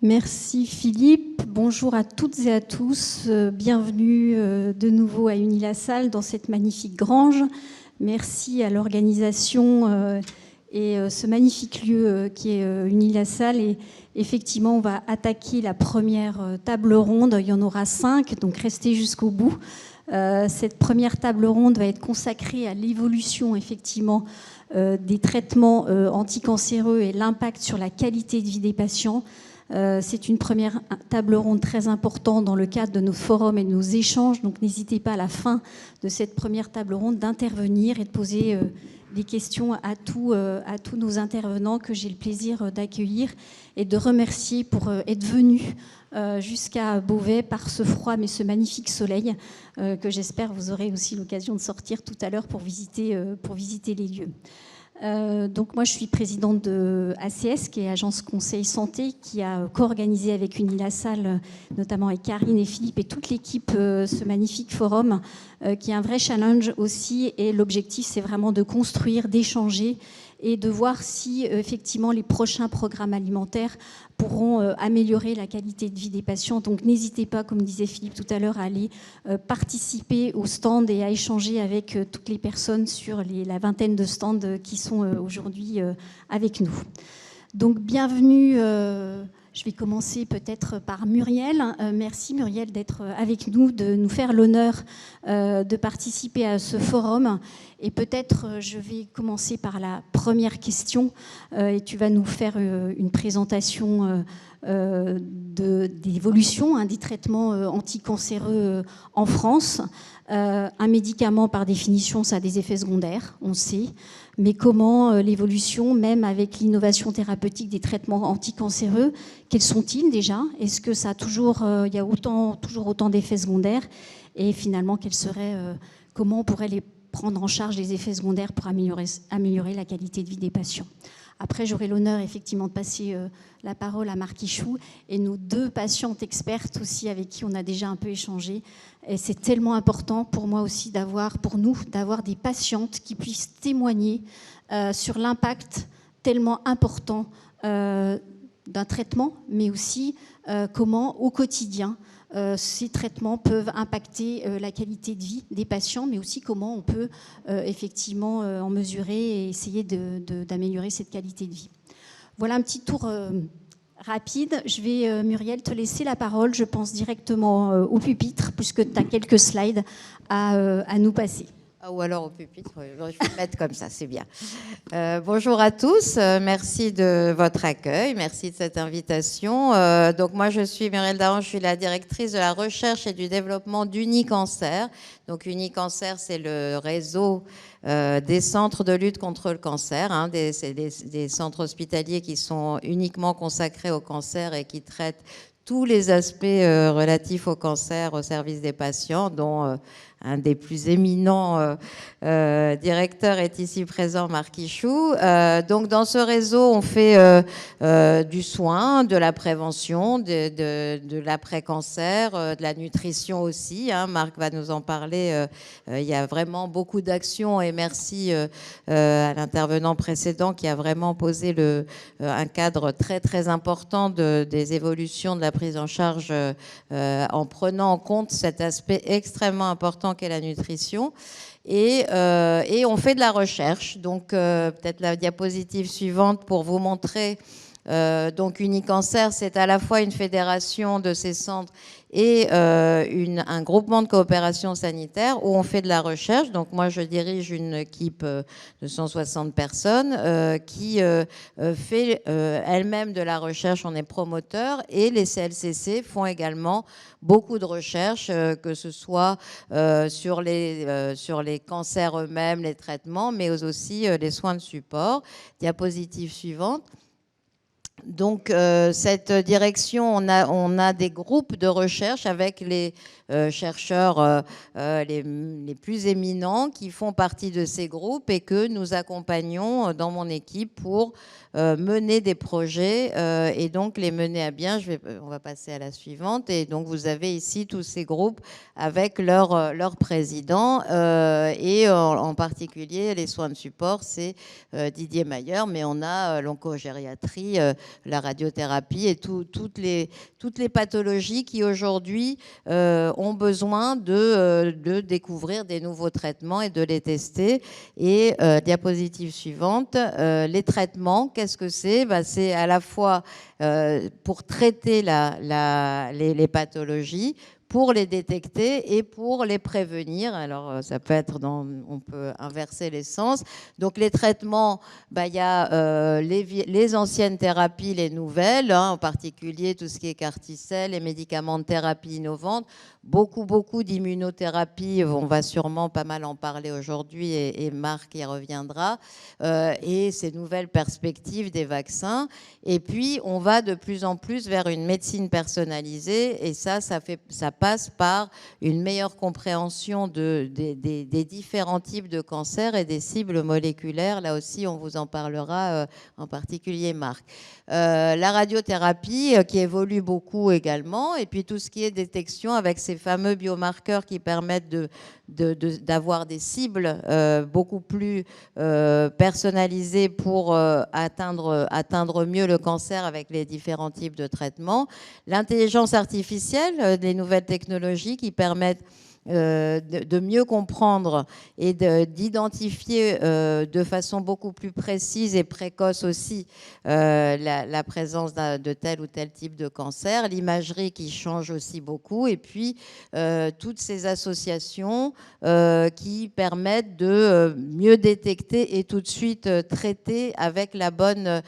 Merci Philippe. Bonjour à toutes et à tous. Bienvenue de nouveau à Unilassal dans cette magnifique grange. Merci à l'organisation et ce magnifique lieu qui est Unilassal. Et effectivement, on va attaquer la première table ronde. Il y en aura 5, donc restez jusqu'au bout. Cette première table ronde va être consacrée à l'évolution effectivement des traitements anticancéreux et l'impact sur la qualité de vie des patients. C'est une première table ronde très importante dans le cadre de nos forums et de nos échanges. Donc n'hésitez pas à la fin de cette première table ronde d'intervenir et de poser des questions à tous nos intervenants que j'ai le plaisir d'accueillir et de remercier pour être venus jusqu'à Beauvais par ce froid mais ce magnifique soleil que j'espère vous aurez aussi l'occasion de sortir tout à l'heure pour visiter les lieux. Donc moi je suis présidente de ACS qui est Agence Conseil Santé qui a co-organisé avec Unilassal notamment avec Karine et Philippe et toute l'équipe ce magnifique forum qui est un vrai challenge aussi et l'objectif c'est vraiment de construire, d'échanger et de voir si effectivement les prochains programmes alimentaires pourront améliorer la qualité de vie des patients. Donc n'hésitez pas, comme disait Philippe tout à l'heure, à aller participer au stand et à échanger avec toutes les personnes sur la vingtaine de stands qui sont aujourd'hui avec nous. Donc bienvenue, je vais commencer peut-être par Muriel. Merci Muriel d'être avec nous, de nous faire l'honneur de participer à ce forum. Et peut-être je vais commencer par la première question et tu vas nous faire une présentation d'évolution des traitements anticancéreux en France. Un médicament, par définition, ça a des effets secondaires, on sait. Mais comment l'évolution, même avec l'innovation thérapeutique des traitements anticancéreux, quels sont-ils déjà? Est-ce que ça a toujours, il y a toujours autant d'effets secondaires? Et finalement, comment on pourrait les prendre en charge les effets secondaires pour améliorer la qualité de vie des patients? Après, j'aurai l'honneur effectivement de passer la parole à Marc Ichou et nos 2 patientes expertes aussi avec qui on a déjà un peu échangé. Et c'est tellement important pour moi aussi d'avoir des patientes qui puissent témoigner sur l'impact tellement important d'un traitement, mais aussi comment au quotidien ces traitements peuvent impacter la qualité de vie des patients, mais aussi comment on peut effectivement en mesurer et essayer d'améliorer cette qualité de vie. Voilà un petit tour rapide. Je vais, Muriel, te laisser la parole. Je pense directement au pupitre, puisque tu as quelques slides à nous passer. Ou alors au pupitre, je vais me mettre comme ça, c'est bien. Bonjour à tous, merci de votre accueil, merci de cette invitation. Donc moi je suis Muriel Dahan, je suis la directrice de la recherche et du développement d'Unicancer. Donc Unicancer, c'est le réseau des centres de lutte contre le cancer, c'est des centres hospitaliers qui sont uniquement consacrés au cancer et qui traitent tous les aspects relatifs au cancer au service des patients, dont un des plus éminents directeurs est ici présent, Marc Ichou. Donc dans ce réseau, on fait du soin, de la prévention, de l'après-cancer, de la nutrition aussi. Marc va nous en parler. Il y a vraiment beaucoup d'actions et merci à l'intervenant précédent qui a vraiment posé un cadre très très important des évolutions de la prise en charge en prenant en compte cet aspect extrêmement important qu'est la nutrition. Et on fait de la recherche. Donc, peut-être la diapositive suivante pour vous montrer. Donc, Unicancer, c'est à la fois une fédération de ces centres et un groupement de coopération sanitaire où on fait de la recherche. Donc, moi, je dirige une équipe de 160 personnes qui fait elle-même de la recherche. On est promoteur et les CLCC font également beaucoup de recherches, que ce soit sur les cancers eux-mêmes, les traitements, mais aussi les soins de support. Diapositive suivante. Donc, cette direction, on a des groupes de recherche avec les chercheurs les plus éminents qui font partie de ces groupes et que nous accompagnons dans mon équipe pour mener des projets et donc les mener à bien. On va passer à la suivante. Et donc, vous avez ici tous ces groupes avec leur président et en particulier les soins de support, c'est Didier Mayer, mais on a l'oncogériatrie la radiothérapie et toutes les pathologies qui aujourd'hui ont besoin de découvrir des nouveaux traitements et de les tester. Et diapositive suivante, les traitements, qu'est-ce que c'est? C'est à la fois pour traiter les pathologies, pour les détecter et pour les prévenir. Alors, ça peut être on peut inverser les sens. Donc, les traitements, il y a les anciennes thérapies, les nouvelles, en particulier tout ce qui est CAR-T-cell, les médicaments de thérapie innovantes, beaucoup d'immunothérapie. On va sûrement pas mal en parler aujourd'hui et Marc y reviendra. Et ces nouvelles perspectives des vaccins. Et puis, on va de plus en plus vers une médecine personnalisée. Et ça passe par une meilleure compréhension des différents types de cancers et des cibles moléculaires. Là aussi, on vous en parlera, en particulier Marc. La radiothérapie qui évolue beaucoup également, et puis tout ce qui est détection avec ces fameux biomarqueurs qui permettent d'avoir des cibles beaucoup plus personnalisées pour atteindre mieux le cancer avec les différents types de traitements. L'intelligence artificielle, des nouvelles technologies qui permettent de mieux comprendre et d'identifier de façon beaucoup plus précise et précoce aussi la présence de tel ou tel type de cancer, l'imagerie qui change aussi beaucoup, et puis toutes ces associations qui permettent de mieux détecter et tout de suite traiter avec la bonne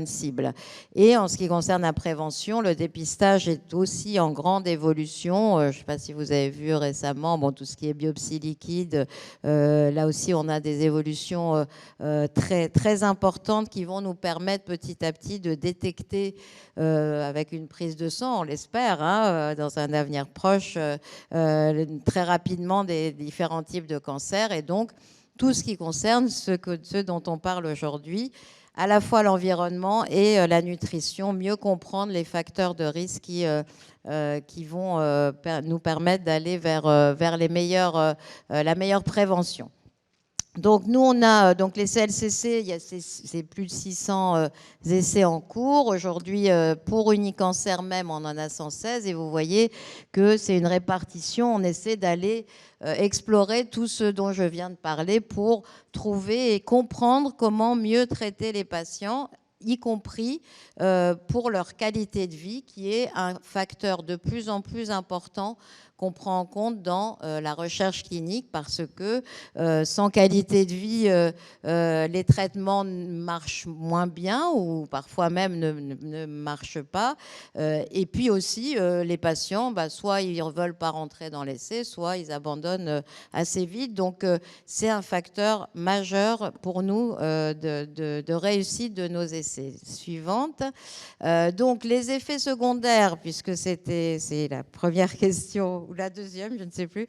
cible. Et en ce qui concerne la prévention, le dépistage est aussi en grande évolution. Je ne sais pas si vous avez vu récemment, tout ce qui est biopsie liquide, là aussi on a des évolutions très, très importantes qui vont nous permettre petit à petit de détecter avec une prise de sang, on l'espère, dans un avenir proche, très rapidement des différents types de cancers. Et donc tout ce qui concerne ce dont on parle aujourd'hui, à la fois l'environnement et la nutrition, mieux comprendre les facteurs de risque qui vont nous permettre d'aller vers la meilleure prévention. Donc nous, on a donc les CLCC, il y a c'est plus de 600 essais en cours. Aujourd'hui, pour Unicancer même, on en a 116. Et vous voyez que c'est une répartition. On essaie d'aller explorer tout ce dont je viens de parler pour trouver et comprendre comment mieux traiter les patients, y compris pour leur qualité de vie, qui est un facteur de plus en plus important qu'on prend en compte dans la recherche clinique, parce que sans qualité de vie, les traitements marchent moins bien ou parfois même ne marchent pas. Et puis aussi, les patients, soit ils ne veulent pas rentrer dans l'essai, soit ils abandonnent assez vite. Donc, c'est un facteur majeur pour nous de réussite de nos essais. Suivante. Donc, les effets secondaires, puisque c'est la première question, ou la deuxième, je ne sais plus.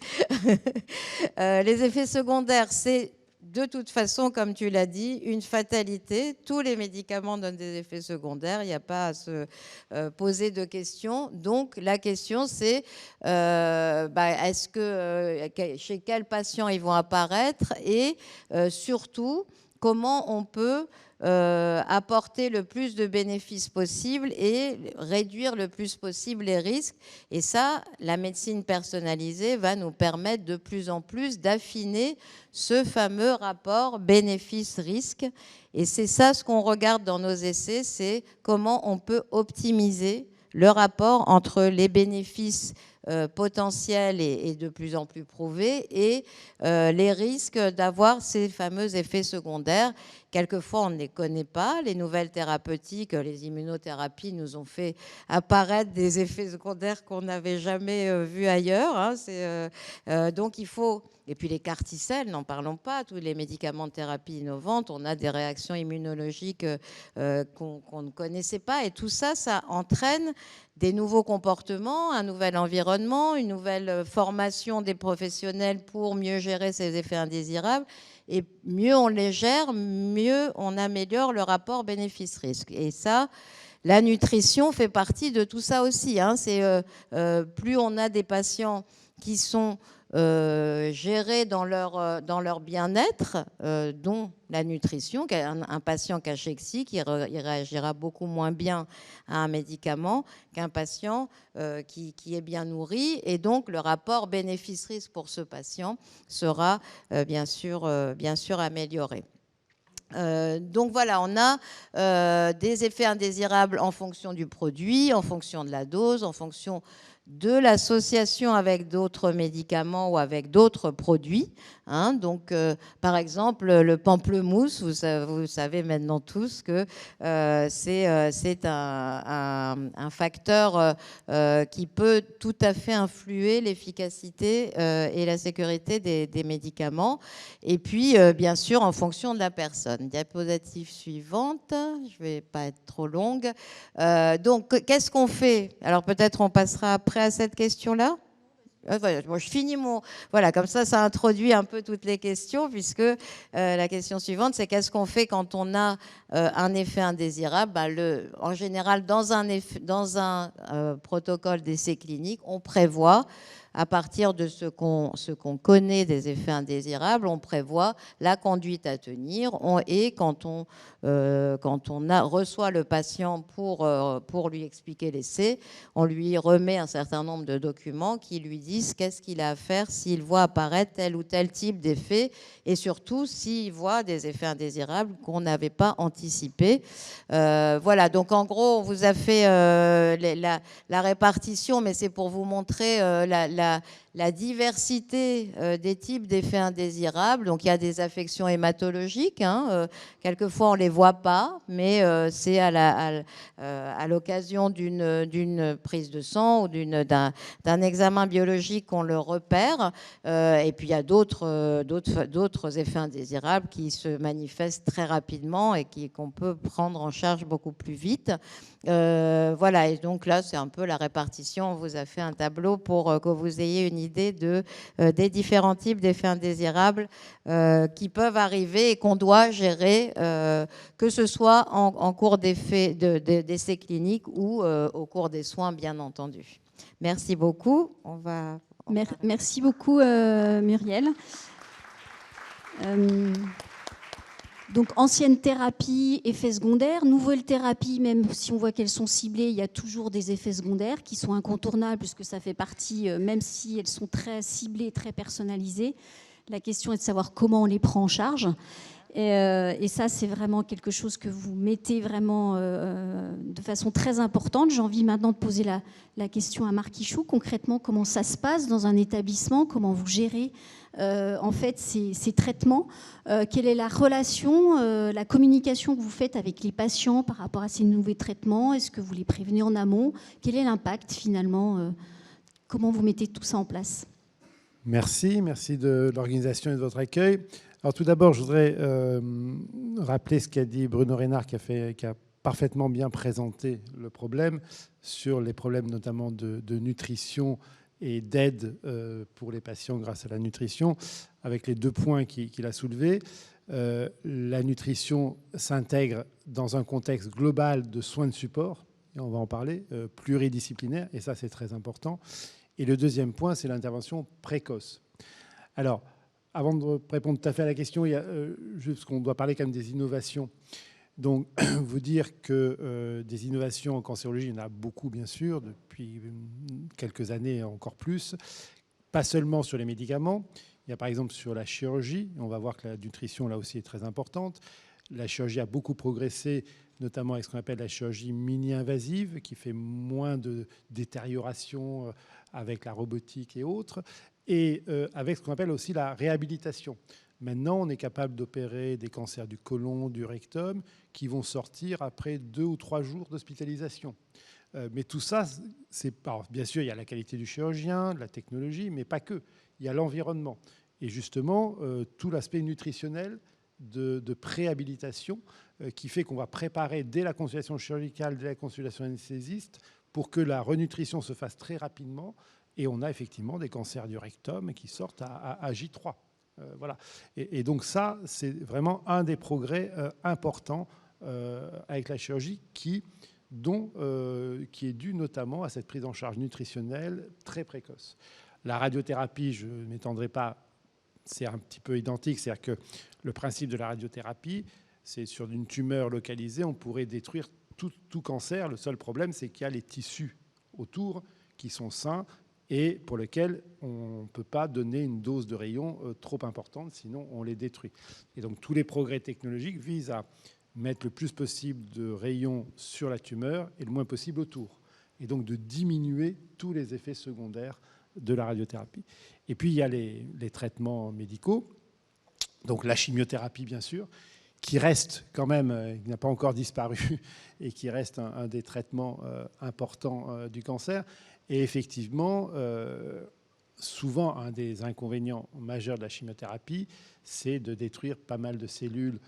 Les effets secondaires, c'est de toute façon, comme tu l'as dit, une fatalité. Tous les médicaments donnent des effets secondaires. Il n'y a pas à se poser de questions. Donc, la question, c'est est-ce que chez quels patients ils vont apparaître, et surtout, comment on peut apporter le plus de bénéfices possible et réduire le plus possible les risques. Et ça, la médecine personnalisée va nous permettre de plus en plus d'affiner ce fameux rapport bénéfice-risque. Et c'est ça ce qu'on regarde dans nos essais, c'est comment on peut optimiser le rapport entre les bénéfices potentiels et de plus en plus prouvés et les risques d'avoir ces fameux effets secondaires. Quelquefois, on ne les connaît pas. Les nouvelles thérapeutiques, les immunothérapies nous ont fait apparaître des effets secondaires qu'on n'avait jamais vus ailleurs. Donc, il faut... Et puis les CAR-T-cell, n'en parlons pas. Tous les médicaments de thérapie innovantes, on a des réactions immunologiques qu'on ne connaissait pas. Et tout ça, ça entraîne des nouveaux comportements, un nouvel environnement, une nouvelle formation des professionnels pour mieux gérer ces effets indésirables. Et mieux on les gère, mieux on améliore le rapport bénéfice-risque. Et ça, la nutrition fait partie de tout ça aussi. C'est plus on a des patients qui sont gérer dans leur bien-être, dont la nutrition. Un patient cachexie il réagira beaucoup moins bien à un médicament qu'un patient qui est bien nourri. Et donc, le rapport bénéfice-risque pour ce patient sera bien sûr amélioré. Donc voilà, on a des effets indésirables en fonction du produit, en fonction de la dose, en fonction de l'association avec d'autres médicaments ou avec d'autres produits. Donc, par exemple, le pamplemousse, vous savez maintenant tous que c'est un facteur qui peut tout à fait influer l'efficacité et la sécurité des médicaments. Et puis, bien sûr, en fonction de la personne. Diapositive suivante, je ne vais pas être trop longue. Donc, qu'est-ce qu'on fait? Alors, peut-être on passera après à cette question-là. Voilà, bon, je finis mon... Voilà, comme ça introduit un peu toutes les questions, puisque la question suivante, c'est qu'est-ce qu'on fait quand on a un effet indésirable? En général, dans un protocole d'essai clinique, on prévoit, à partir de ce qu'on connaît des effets indésirables, on prévoit la conduite à tenir. Et quand on reçoit le patient pour lui expliquer l'essai, on lui remet un certain nombre de documents qui lui disent qu'est-ce qu'il a à faire s'il voit apparaître tel ou tel type d'effet, et surtout s'il voit des effets indésirables qu'on n'avait pas anticipés. Voilà, donc en gros, on vous a fait la répartition, mais c'est pour vous montrer la diversité des types d'effets indésirables. Donc il y a des affections hématologiques, quelquefois on ne les voit pas, mais c'est à l'occasion d'une prise de sang ou d'un examen biologique qu'on le repère. Et puis il y a d'autres effets indésirables qui se manifestent très rapidement et qu'on peut prendre en charge beaucoup plus vite. Voilà, et donc là c'est un peu la répartition. On vous a fait un tableau pour que vous ayez une idée des différents types d'effets indésirables qui peuvent arriver et qu'on doit gérer, que ce soit en cours d'essai clinique ou au cours des soins, bien entendu. Merci beaucoup. Merci beaucoup, Muriel. Donc, ancienne thérapie, effets secondaires. Nouvelles thérapies, même si on voit qu'elles sont ciblées, il y a toujours des effets secondaires qui sont incontournables puisque ça fait partie, même si elles sont très ciblées, très personnalisées. La question est de savoir comment on les prend en charge. Et ça, c'est vraiment quelque chose que vous mettez vraiment de façon très importante. J'ai envie maintenant de poser la question à Marc Ichou. Concrètement, comment ça se passe dans un établissement? Comment vous gérez en fait ces traitements? Quelle est la relation, la communication que vous faites avec les patients par rapport à ces nouveaux traitements? Est-ce que vous les prévenez en amont? Quel est l'impact finalement? Comment vous mettez tout ça en place? Merci de l'organisation et de votre accueil. Alors tout d'abord, je voudrais rappeler ce qu'a dit Bruno Reynard, qui a parfaitement bien présenté le problème, sur les problèmes notamment de nutrition et d'aide pour les patients grâce à la nutrition, avec les deux points qu'il a soulevés. La nutrition s'intègre dans un contexte global de soins de support, et on va en parler, pluridisciplinaire, et ça c'est très important. Et le deuxième point, c'est l'intervention précoce. Alors, avant de répondre tout à fait à la question, il y a juste qu'on doit parler quand même des innovations. Donc, vous dire que des innovations en cancérologie, il y en a beaucoup, bien sûr, depuis quelques années encore plus. Pas seulement sur les médicaments. Il y a par exemple sur la chirurgie. On va voir que la nutrition, là aussi, est très importante. La chirurgie a beaucoup progressé, notamment avec ce qu'on appelle la chirurgie mini-invasive, qui fait moins de détérioration avec la robotique et autres, et avec ce qu'on appelle aussi la réhabilitation. Maintenant, on est capable d'opérer des cancers du côlon, du rectum, qui vont sortir après 2 ou 3 jours d'hospitalisation. Mais tout ça, bien sûr, il y a la qualité du chirurgien, de la technologie, mais pas que. Il y a l'environnement. Et justement, tout l'aspect nutritionnel de préhabilitation qui fait qu'on va préparer dès la consultation chirurgicale, dès la consultation anesthésiste, pour que la renutrition se fasse très rapidement. Et on a effectivement des cancers du rectum qui sortent à J3. Voilà. Et donc ça, c'est vraiment un des progrès importants avec la chirurgie qui est dû notamment à cette prise en charge nutritionnelle très précoce. La radiothérapie, je ne m'étendrai pas, c'est un petit peu identique. C'est-à-dire que le principe de la radiothérapie, c'est sur une tumeur localisée, on pourrait détruire tout cancer. Le seul problème, c'est qu'il y a les tissus autour qui sont sains et pour lesquels on ne peut pas donner une dose de rayon trop importante, sinon on les détruit. Et donc tous les progrès technologiques visent à mettre le plus possible de rayons sur la tumeur et le moins possible autour. Et donc de diminuer tous les effets secondaires de la radiothérapie. Et puis il y a les traitements médicaux, donc la chimiothérapie bien sûr, qui reste quand même, qui n'a pas encore disparu, et qui reste un des traitements importants du cancer. Et effectivement, souvent, un des inconvénients majeurs de la chimiothérapie, c'est de détruire pas mal de cellules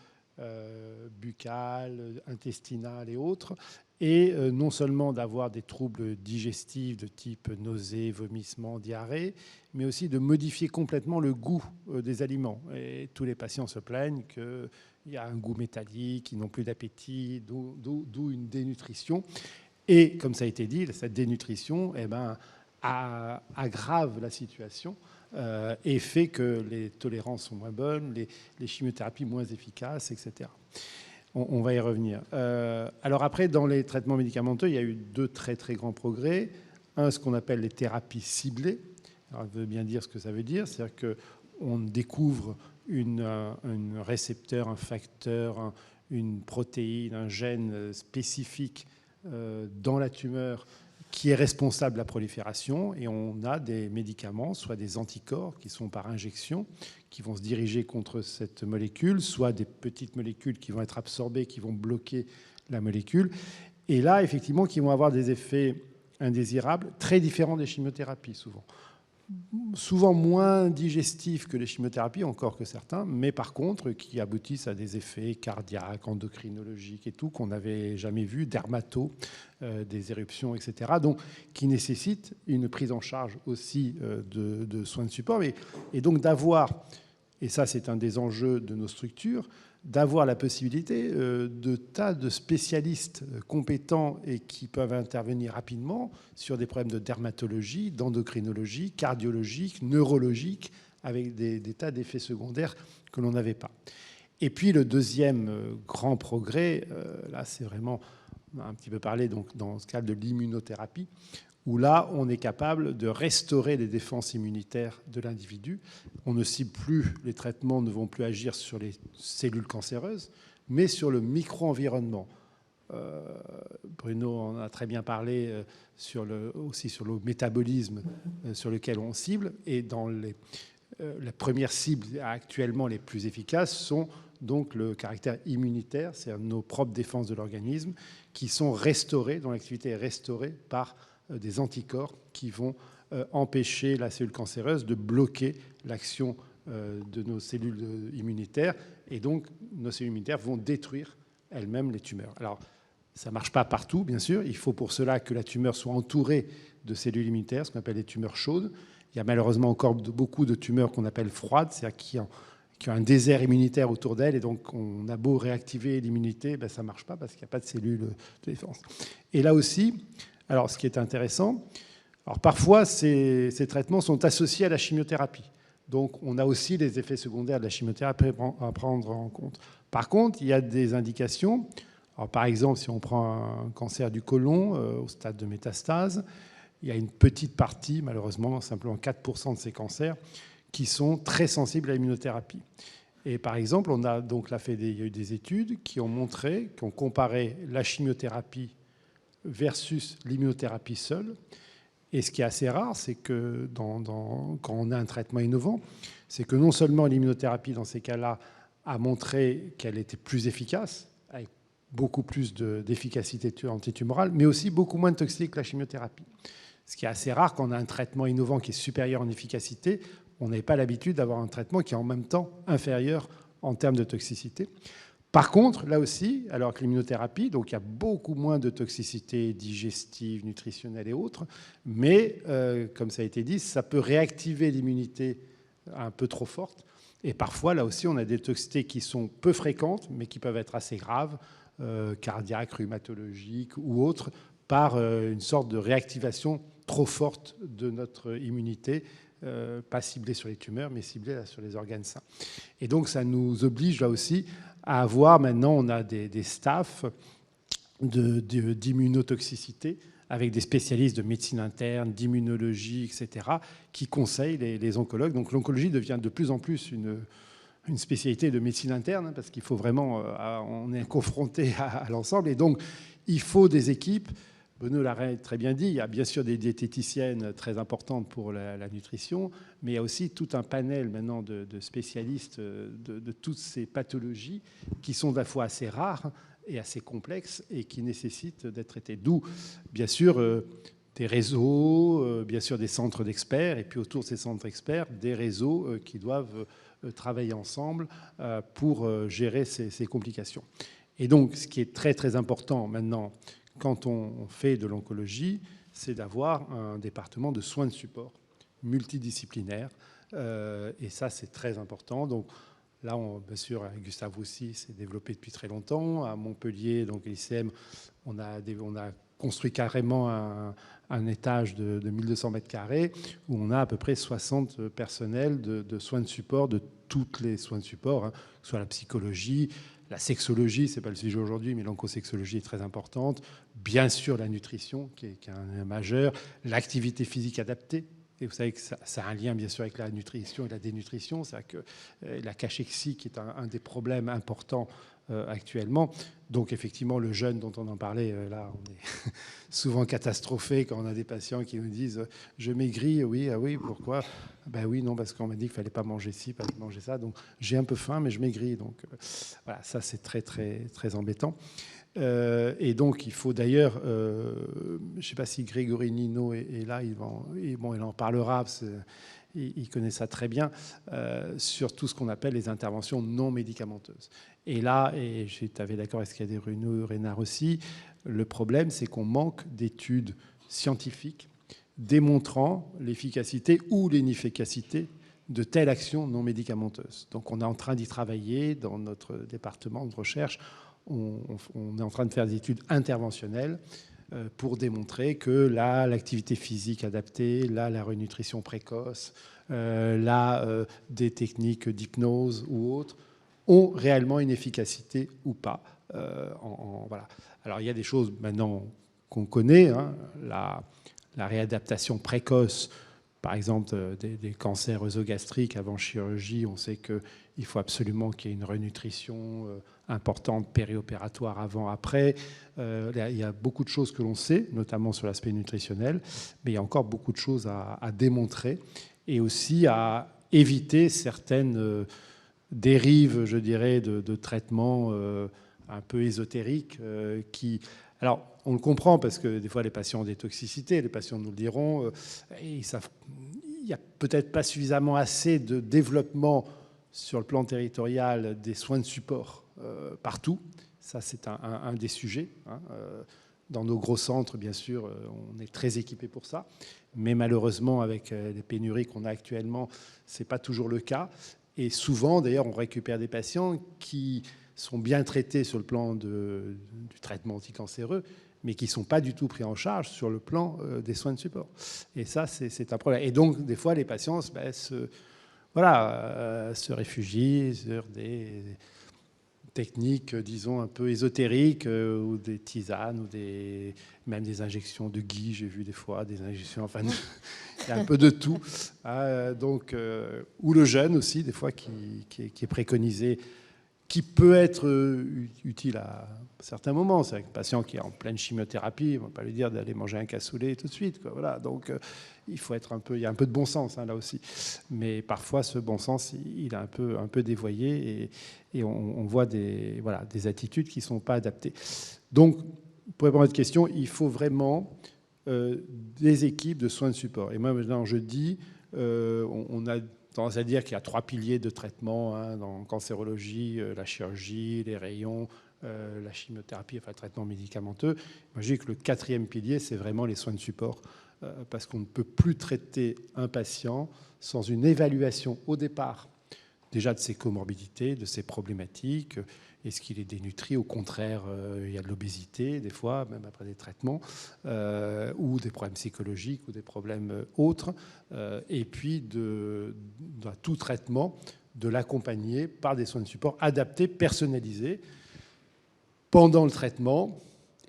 buccales, intestinales et autres, et non seulement d'avoir des troubles digestifs de type nausées, vomissements, diarrhée, mais aussi de modifier complètement le goût des aliments. Et tous les patients se plaignent qu'il y a un goût métallique, ils n'ont plus d'appétit, d'où une dénutrition. Et comme ça a été dit, cette dénutrition aggrave la situation et fait que les tolérances sont moins bonnes, les chimiothérapies moins efficaces, etc. On va y revenir. Alors après, dans les traitements médicamenteux, il y a eu 2 très très grands progrès. Un, ce qu'on appelle les thérapies ciblées. Alors, ça veut bien dire ce que ça veut dire. C'est-à-dire qu'on découvre un récepteur, un facteur, une protéine, un gène spécifique dans la tumeur qui est responsable de la prolifération, et on a des médicaments, soit des anticorps qui sont par injection, qui vont se diriger contre cette molécule, soit des petites molécules qui vont être absorbées, qui vont bloquer la molécule, et là, effectivement, qui vont avoir des effets indésirables, très différents des chimiothérapies, souvent moins digestifs que les chimiothérapies, encore que certains, mais par contre qui aboutissent à des effets cardiaques, endocrinologiques et tout qu'on n'avait jamais vu, dermato, des éruptions, etc. Donc qui nécessitent une prise en charge aussi de soins de support. Et donc d'avoir, et ça c'est un des enjeux de nos structures, d'avoir la possibilité de tas de spécialistes compétents et qui peuvent intervenir rapidement sur des problèmes de dermatologie, d'endocrinologie, cardiologique, neurologique, avec des tas d'effets secondaires que l'on n'avait pas. Et puis le deuxième grand progrès, là c'est vraiment, on a un petit peu parlé donc, dans ce cadre de l'immunothérapie, où là, on est capable de restaurer les défenses immunitaires de l'individu. On ne cible plus, les traitements ne vont plus agir sur les cellules cancéreuses, mais sur le micro-environnement. Bruno en a très bien parlé aussi sur le métabolisme sur lequel on cible. Et dans les premières cibles actuellement les plus efficaces sont donc le caractère immunitaire, c'est-à-dire nos propres défenses de l'organisme, qui sont restaurées, dont l'activité est restaurée par des anticorps qui vont empêcher la cellule cancéreuse de bloquer l'action de nos cellules immunitaires. Et donc, nos cellules immunitaires vont détruire elles-mêmes les tumeurs. Alors, ça ne marche pas partout, bien sûr. Il faut pour cela que la tumeur soit entourée de cellules immunitaires, ce qu'on appelle les tumeurs chaudes. Il y a malheureusement encore beaucoup de tumeurs qu'on appelle froides, c'est-à-dire qui ont un désert immunitaire autour d'elles. Et donc, on a beau réactiver l'immunité, ça ne marche pas parce qu'il n'y a pas de cellules de défense. Et là aussi, alors, ce qui est intéressant, alors parfois, ces traitements sont associés à la chimiothérapie. Donc, on a aussi les effets secondaires de la chimiothérapie à prendre en compte. Par contre, il y a des indications. Alors, par exemple, si on prend un cancer du côlon au stade de métastase, il y a une petite partie, malheureusement, simplement 4% de ces cancers, qui sont très sensibles à l'immunothérapie. Et par exemple, on a donc là il y a eu des études qui ont montré, qui ont comparé la chimiothérapie versus l'immunothérapie seule. Et ce qui est assez rare, c'est que quand on a un traitement innovant, c'est que non seulement l'immunothérapie, dans ces cas-là, a montré qu'elle était plus efficace, avec beaucoup plus d'efficacité antitumorale, mais aussi beaucoup moins toxique que la chimiothérapie. Ce qui est assez rare quand on a un traitement innovant qui est supérieur en efficacité. On n'avait pas l'habitude d'avoir un traitement qui est en même temps inférieur en termes de toxicité. Par contre, là aussi, alors que l'immunothérapie, donc il y a beaucoup moins de toxicité digestive, nutritionnelle et autres, mais comme ça a été dit, ça peut réactiver l'immunité un peu trop forte. Et parfois, là aussi, on a des toxicités qui sont peu fréquentes, mais qui peuvent être assez graves, cardiaques, rhumatologiques ou autres, par une sorte de réactivation trop forte de notre immunité, pas ciblée sur les tumeurs, mais ciblée là, sur les organes sains. Et donc, ça nous oblige là aussi à avoir, maintenant, on a des staffs d'immunotoxicité avec des spécialistes de médecine interne, d'immunologie, etc., qui conseillent les oncologues. Donc l'oncologie devient de plus en plus une spécialité de médecine interne, hein, parce qu'il faut vraiment, on est confronté à l'ensemble. Et donc, il faut des équipes. Bruno l'a très bien dit, il y a bien sûr des diététiciennes très importantes pour la nutrition, mais il y a aussi tout un panel maintenant de spécialistes de toutes ces pathologies qui sont à la fois assez rares et assez complexes et qui nécessitent d'être traitées. D'où, bien sûr, des réseaux, bien sûr des centres d'experts, et puis autour de ces centres d'experts, des réseaux qui doivent travailler ensemble pour gérer ces complications. Et donc, ce qui est très, très important maintenant, quand on fait de l'oncologie, c'est d'avoir un département de soins de support multidisciplinaire. Et ça, c'est très important. Donc là, bien sûr, Gustave Roussy s'est développé depuis très longtemps. À Montpellier, donc l'ICM, on a construit carrément un étage de 1200 mètres carrés où on a à peu près 60 personnels de soins de support, de tous les soins de support, hein, que ce soit la psychologie, la sexologie, ce n'est pas le sujet aujourd'hui, mais l'oncosexologie est très importante. Bien sûr, la nutrition, qui est un majeur. L'activité physique adaptée. Et vous savez que ça a un lien, bien sûr, avec la nutrition et la dénutrition. C'est-à-dire que la cachexie, qui est un des problèmes importants actuellement. Donc, effectivement, le jeûne dont on en parlait, là, on est souvent catastrophé quand on a des patients qui nous disent « Je maigris, oui, ah oui, pourquoi ?» Ben oui, non, parce qu'on m'a dit qu'il ne fallait pas manger ci, pas manger ça. Donc, j'ai un peu faim, mais je maigris. Donc, voilà, ça, c'est très, très, très embêtant. Et donc, il faut d'ailleurs, je ne sais pas si Grégory Nino est là, il en parlera, il connaît ça très bien, sur tout ce qu'on appelle les interventions non médicamenteuses. Et là, et tu avais d'accord, est-ce qu'il y a des Bruno Renard aussi, le problème, c'est qu'on manque d'études scientifiques démontrant l'efficacité ou l'inefficacité de telle action non médicamenteuse. Donc, on est en train d'y travailler dans notre département de recherche. On est en train de faire des études interventionnelles pour démontrer que là, l'activité physique adaptée, là, la renutrition précoce, là, des techniques d'hypnose ou autres, ont réellement une efficacité ou pas. Voilà. Alors, il y a des choses maintenant qu'on connaît, hein, la réadaptation précoce, par exemple, des cancers œsogastriques avant chirurgie. On sait qu'il faut absolument qu'il y ait une renutrition importante périopératoire avant-après. Il y a beaucoup de choses que l'on sait, notamment sur l'aspect nutritionnel, mais il y a encore beaucoup de choses à démontrer et aussi à éviter certaines dérives, je dirais, de traitements un peu ésotériques qui... Alors, on le comprend parce que des fois, les patients ont des toxicités, les patients nous le diront, il n'y a peut-être pas suffisamment assez de développement sur le plan territorial des soins de support partout. Ça, c'est un des sujets. Hein. Dans nos gros centres, bien sûr, on est très équipés pour ça. Mais malheureusement, avec les pénuries qu'on a actuellement, ce n'est pas toujours le cas. Et souvent, d'ailleurs, on récupère des patients qui sont bien traités sur le plan du traitement anticancéreux, mais qui ne sont pas du tout pris en charge sur le plan des soins de support. Et ça, c'est un problème. Et donc, des fois, les patients se réfugient sur des techniques, disons, un peu ésotériques, ou des tisanes, ou même des injections de gui, j'ai vu des fois, des injections, enfin, il y a un peu de tout. Donc, ou le jeûne aussi, des fois, qui est préconisé, qui peut être utile à certains moments. C'est un patient qui est en pleine chimiothérapie, on ne va pas lui dire d'aller manger un cassoulet tout de suite, quoi. Voilà. Donc, il faut être il y a un peu de bon sens, hein, là aussi. Mais parfois, ce bon sens, il est un peu dévoyé et on voit des attitudes qui ne sont pas adaptées. Donc, pour répondre à votre question, il faut vraiment des équipes de soins de support. Et moi, maintenant, je dis, on a tendance à dire qu'il y a 3 piliers de traitement, hein, dans cancérologie, la chirurgie, les rayons, la chimiothérapie, enfin le traitement médicamenteux. Moi, je dis que le 4e pilier, c'est vraiment les soins de support, parce qu'on ne peut plus traiter un patient sans une évaluation au départ déjà de ses comorbidités, de ses problématiques. Est-ce qu'il est dénutri? Au contraire, il y a de l'obésité, des fois, même après des traitements, ou des problèmes psychologiques, ou des problèmes autres. Et puis, dans tout traitement, de l'accompagner par des soins de support adaptés, personnalisés, pendant le traitement.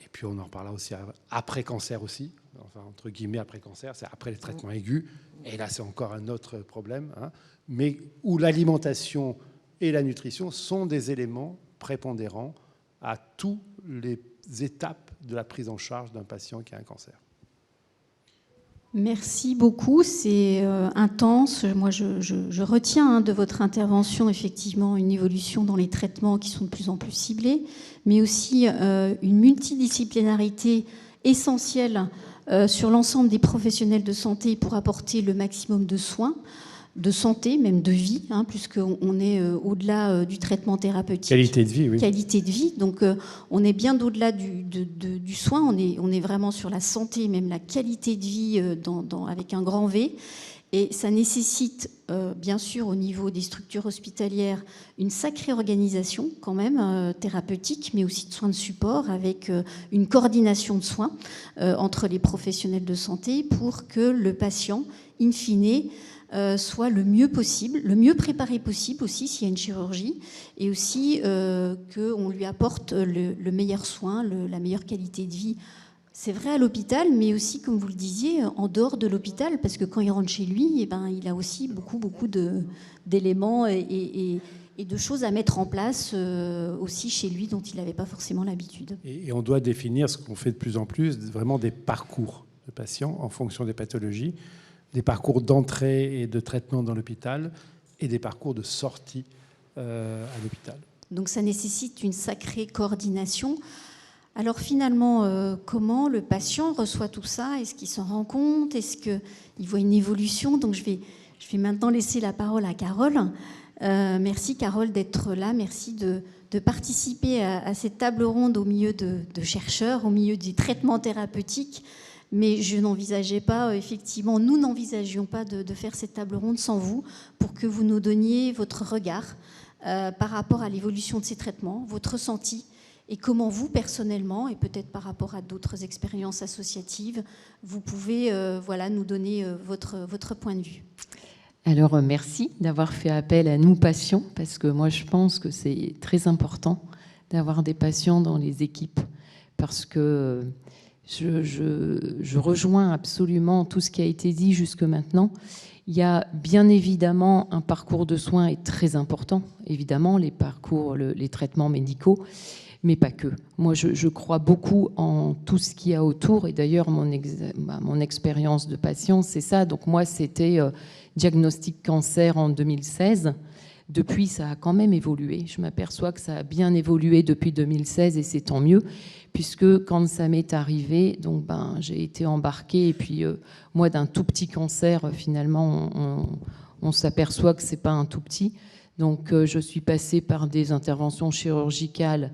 Et puis, on en reparlera aussi après cancer aussi. Enfin, entre guillemets, après cancer, c'est après les traitements aigus. Et là, c'est encore un autre problème. Mais où l'alimentation et la nutrition sont des éléments prépondérants à toutes les étapes de la prise en charge d'un patient qui a un cancer. Merci beaucoup, c'est intense. Moi, je retiens de votre intervention effectivement une évolution dans les traitements qui sont de plus en plus ciblés, mais aussi une multidisciplinarité essentielle sur l'ensemble des professionnels de santé pour apporter le maximum de soins, de santé, même de vie, puisqu'on est au-delà du traitement thérapeutique. Qualité de vie, oui. Qualité de vie. Donc, on est bien au-delà du soin. On est vraiment sur la santé, même la qualité de vie avec un grand V. Et ça nécessite, bien sûr, au niveau des structures hospitalières, une sacrée organisation, quand même, thérapeutique, mais aussi de soins de support, avec une coordination de soins entre les professionnels de santé pour que le patient, in fine, soit le mieux possible, le mieux préparé possible aussi s'il y a une chirurgie, et aussi qu'on lui apporte le meilleur soin, la meilleure qualité de vie. C'est vrai à l'hôpital, mais aussi, comme vous le disiez, en dehors de l'hôpital, parce que quand il rentre chez lui, il a aussi beaucoup d'éléments et de choses à mettre en place aussi chez lui dont il n'avait pas forcément l'habitude. Et on doit définir ce qu'on fait de plus en plus, vraiment des parcours de patients en fonction des pathologies, des parcours d'entrée et de traitement dans l'hôpital et des parcours de sortie à l'hôpital. Donc ça nécessite une sacrée coordination. Alors finalement, comment le patient reçoit tout ça? Est-ce qu'il s'en rend compte? Est-ce qu'il voit une évolution? Donc je vais maintenant laisser la parole à Carole. Merci Carole d'être là. Merci de participer à cette table ronde au milieu de chercheurs, au milieu des traitements thérapeutiques. Mais je n'envisageais pas, effectivement, nous n'envisagions pas de faire cette table ronde sans vous, pour que vous nous donniez votre regard par rapport à l'évolution de ces traitements, votre ressenti, et comment vous, personnellement, et peut-être par rapport à d'autres expériences associatives, vous pouvez nous donner votre point de vue. Alors, merci d'avoir fait appel à nous, patients, parce que moi, je pense que c'est très important d'avoir des patients dans les équipes, parce que je rejoins absolument tout ce qui a été dit jusque maintenant. Il y a bien évidemment un parcours de soins est très important, évidemment, les parcours, les traitements médicaux, mais pas que. Moi, je crois beaucoup en tout ce qu'il y a autour, et d'ailleurs, mon expérience de patient, c'est ça. Donc moi, c'était diagnostic cancer en 2016. Depuis, ça a quand même évolué. Je m'aperçois que ça a bien évolué depuis 2016 et c'est tant mieux, puisque quand ça m'est arrivé, donc j'ai été embarquée. Et puis, moi, d'un tout petit cancer, finalement, on s'aperçoit que c'est pas un tout petit. Donc, je suis passée par des interventions chirurgicales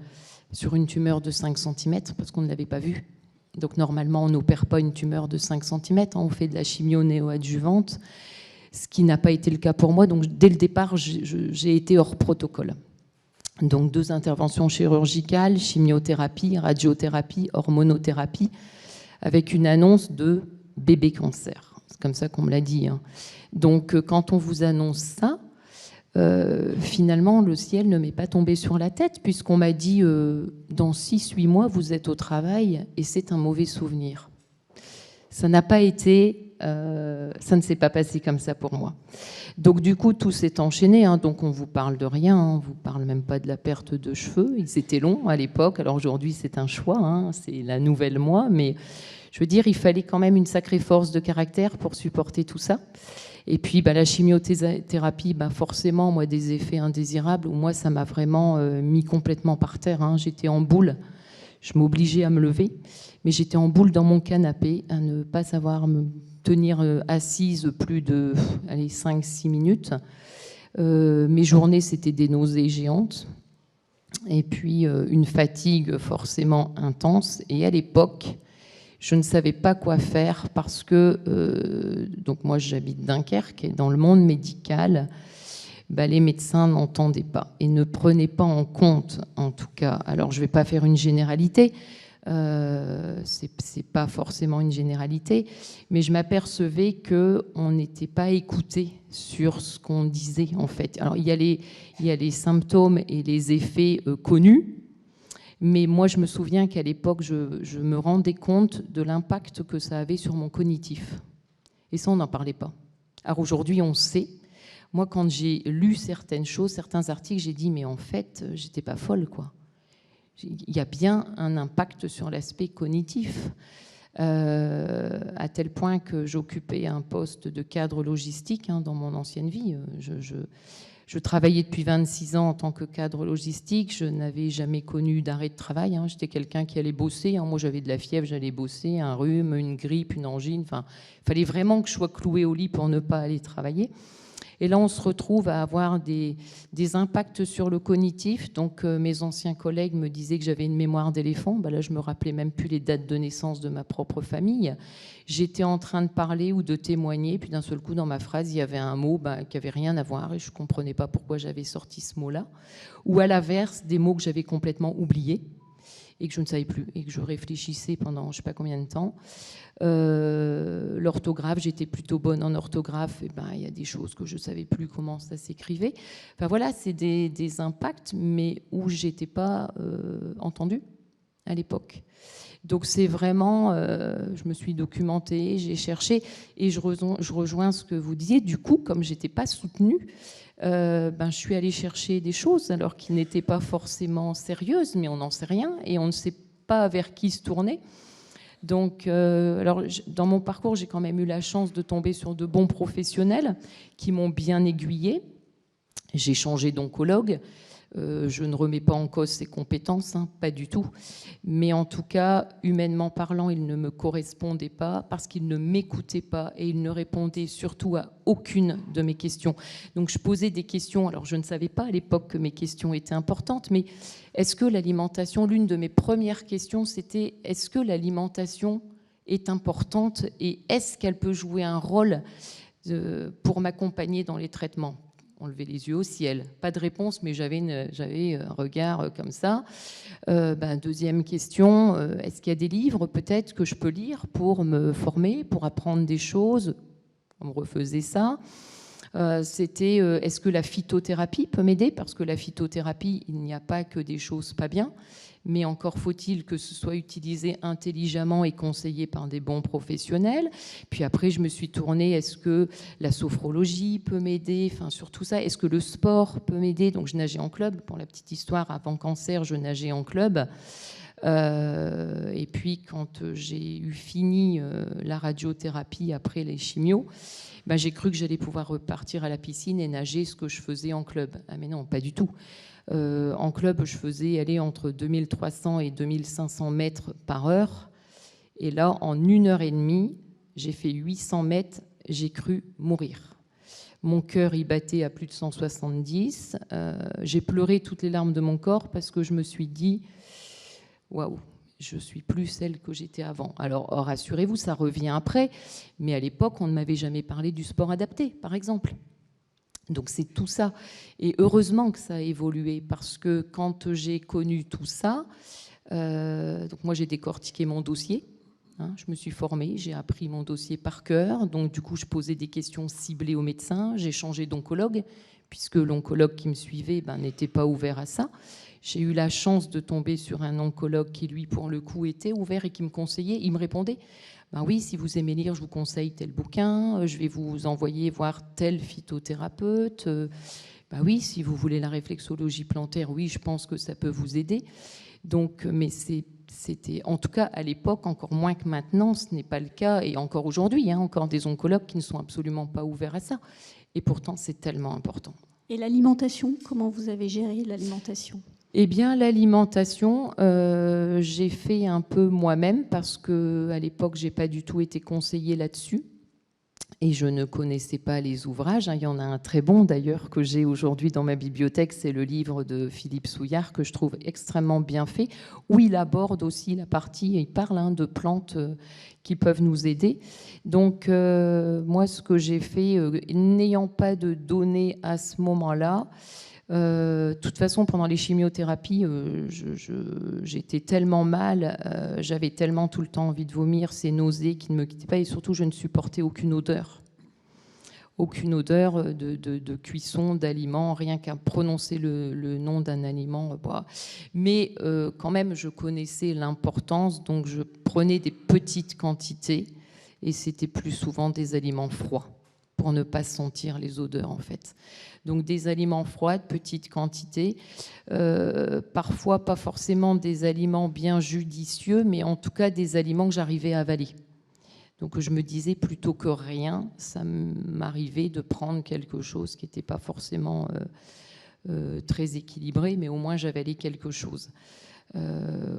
sur une tumeur de 5 cm, parce qu'on ne l'avait pas vue. Donc, normalement, on n'opère pas une tumeur de 5 cm. On fait de la chimio néoadjuvante, ce qui n'a pas été le cas pour moi. Donc, dès le départ, j'ai été hors protocole. Donc, 2 interventions chirurgicales, chimiothérapie, radiothérapie, hormonothérapie, avec une annonce de bébé cancer. C'est comme ça qu'on me l'a dit. Donc, quand on vous annonce ça, finalement, le ciel ne m'est pas tombé sur la tête, puisqu'on m'a dit dans 6-8 mois, vous êtes au travail et c'est un mauvais souvenir. Ça n'a pas été... ça ne s'est pas passé comme ça pour moi. Donc du coup, tout s'est enchaîné. Donc on vous parle de rien, on vous parle même pas de la perte de cheveux. Ils étaient longs à l'époque. Alors aujourd'hui, c'est un choix, c'est la nouvelle moi. Mais je veux dire, il fallait quand même une sacrée force de caractère pour supporter tout ça. Et puis la chimiothérapie, forcément, moi, des effets indésirables. Où moi, ça m'a vraiment mis complètement par terre. J'étais en boule. Je m'obligeais à me lever, mais j'étais en boule dans mon canapé, à ne pas savoir me tenir assise plus de 5-6 minutes. Mes journées, c'était des nausées géantes. Et puis, une fatigue forcément intense. Et à l'époque, je ne savais pas quoi faire parce que... donc moi, j'habite Dunkerque, et dans le monde médical, les médecins n'entendaient pas et ne prenaient pas en compte, en tout cas. Alors, je ne vais pas faire une généralité, c'est pas forcément une généralité, mais je m'apercevais qu'on n'était pas écouté sur ce qu'on disait, en fait. Alors, il y a les symptômes et les effets connus, mais moi, je me souviens qu'à l'époque, je me rendais compte de l'impact que ça avait sur mon cognitif. Et ça, on n'en parlait pas. Alors aujourd'hui, on sait. Moi, quand j'ai lu certaines choses, certains articles, j'ai dit, mais en fait, j'étais pas folle, quoi. Il y a bien un impact sur l'aspect cognitif, à tel point que j'occupais un poste de cadre logistique dans mon ancienne vie. Je travaillais depuis 26 ans en tant que cadre logistique. Je n'avais jamais connu d'arrêt de travail. J'étais quelqu'un qui allait bosser. Moi, j'avais de la fièvre, j'allais bosser, un rhume, une grippe, une angine. Enfin, il fallait vraiment que je sois clouée au lit pour ne pas aller travailler. Et là, on se retrouve à avoir des impacts sur le cognitif. Donc, mes anciens collègues me disaient que j'avais une mémoire d'éléphant. Là, je me rappelais même plus les dates de naissance de ma propre famille. J'étais en train de parler ou de témoigner, puis d'un seul coup, dans ma phrase, il y avait un mot qui n'avait rien à voir et je ne comprenais pas pourquoi j'avais sorti ce mot-là. Ou à l'inverse, des mots que j'avais complètement oubliés et que je ne savais plus et que je réfléchissais pendant je ne sais pas combien de temps. L'orthographe, j'étais plutôt bonne en orthographe, et il y a des choses que je ne savais plus comment ça s'écrivait. Enfin voilà, c'est des impacts, mais où je n'étais pas entendue à l'époque. Donc c'est vraiment, je me suis documentée, j'ai cherché, et je rejoins ce que vous disiez. Du coup, comme je n'étais pas soutenue, je suis allée chercher des choses, alors qui n'étaient pas forcément sérieuses, mais on n'en sait rien, et on ne sait pas vers qui se tourner. Donc, alors, dans mon parcours, j'ai quand même eu la chance de tomber sur de bons professionnels qui m'ont bien aiguillée. J'ai changé d'oncologue. Je ne remets pas en cause ses compétences, pas du tout. Mais en tout cas, humainement parlant, il ne me correspondait pas parce qu'il ne m'écoutait pas et il ne répondait surtout à aucune de mes questions. Donc je posais des questions. Alors je ne savais pas à l'époque que mes questions étaient importantes, mais est-ce que l'alimentation, l'une de mes premières questions, c'était est-ce que l'alimentation est importante et est-ce qu'elle peut jouer un rôle pour m'accompagner dans les traitements ? On levait les yeux au ciel. Pas de réponse, mais j'avais un regard comme ça. Deuxième question, est-ce qu'il y a des livres peut-être que je peux lire pour me former, pour apprendre des choses ? On me refaisait ça. C'était est-ce que la phytothérapie peut m'aider ? Parce que la phytothérapie, il n'y a pas que des choses pas bien, mais encore faut-il que ce soit utilisé intelligemment et conseillé par des bons professionnels. Puis après, je me suis tournée, est-ce que la sophrologie peut m'aider ? Enfin, sur tout ça, est-ce que le sport peut m'aider ? Donc, je nageais en club. Pour la petite histoire, avant cancer, je nageais en club. Et puis, quand j'ai eu fini la radiothérapie après les chimios, j'ai cru que j'allais pouvoir repartir à la piscine et nager ce que je faisais en club. Ah mais non, pas du tout. En club, je faisais aller entre 2300 et 2500 mètres par heure. Et là, en 1h30, j'ai fait 800 mètres, j'ai cru mourir. Mon cœur y battait à plus de 170. J'ai pleuré toutes les larmes de mon corps parce que je me suis dit, waouh, je ne suis plus celle que j'étais avant. Alors, rassurez-vous, ça revient après. Mais à l'époque, on ne m'avait jamais parlé du sport adapté, par exemple. Donc c'est tout ça. Et heureusement que ça a évolué, parce que quand j'ai connu tout ça, donc moi j'ai décortiqué mon dossier, je me suis formée, j'ai appris mon dossier par cœur, donc du coup je posais des questions ciblées aux médecins, j'ai changé d'oncologue, puisque l'oncologue qui me suivait n'était pas ouvert à ça. J'ai eu la chance de tomber sur un oncologue qui, lui, pour le coup, était ouvert et qui me conseillait. Il me répondait, oui, si vous aimez lire, je vous conseille tel bouquin, je vais vous envoyer voir tel phytothérapeute. Oui, si vous voulez la réflexologie plantaire, oui, je pense que ça peut vous aider. Donc, mais c'était, en tout cas, à l'époque, encore moins que maintenant, ce n'est pas le cas. Et encore aujourd'hui, encore des oncologues qui ne sont absolument pas ouverts à ça. Et pourtant, c'est tellement important. Et l'alimentation, comment vous avez géré l'alimentation ? Eh bien, l'alimentation, j'ai fait un peu moi-même parce qu'à l'époque, je n'ai pas du tout été conseillée là-dessus. Et je ne connaissais pas les ouvrages. Il y en a un très bon d'ailleurs que j'ai aujourd'hui dans ma bibliothèque, c'est le livre de Philippe Souillard que je trouve extrêmement bien fait, où il aborde aussi la partie, il parle de plantes qui peuvent nous aider. Donc moi ce que j'ai fait, n'ayant pas de données à ce moment-là, de toute façon, pendant les chimiothérapies, j'étais tellement mal, j'avais tellement tout le temps envie de vomir, ces nausées qui ne me quittaient pas, et surtout, je ne supportais aucune odeur de cuisson, d'aliments, rien qu'à prononcer le nom d'un aliment. Mais quand même, je connaissais l'importance, donc je prenais des petites quantités, et c'était plus souvent des aliments froids, pour ne pas sentir les odeurs, en fait. Donc des aliments froids, de petites quantités, parfois pas forcément des aliments bien judicieux, mais en tout cas des aliments que j'arrivais à avaler. Donc je me disais, plutôt que rien, ça m'arrivait de prendre quelque chose qui n'était pas forcément très équilibré, mais au moins j'avalais quelque chose.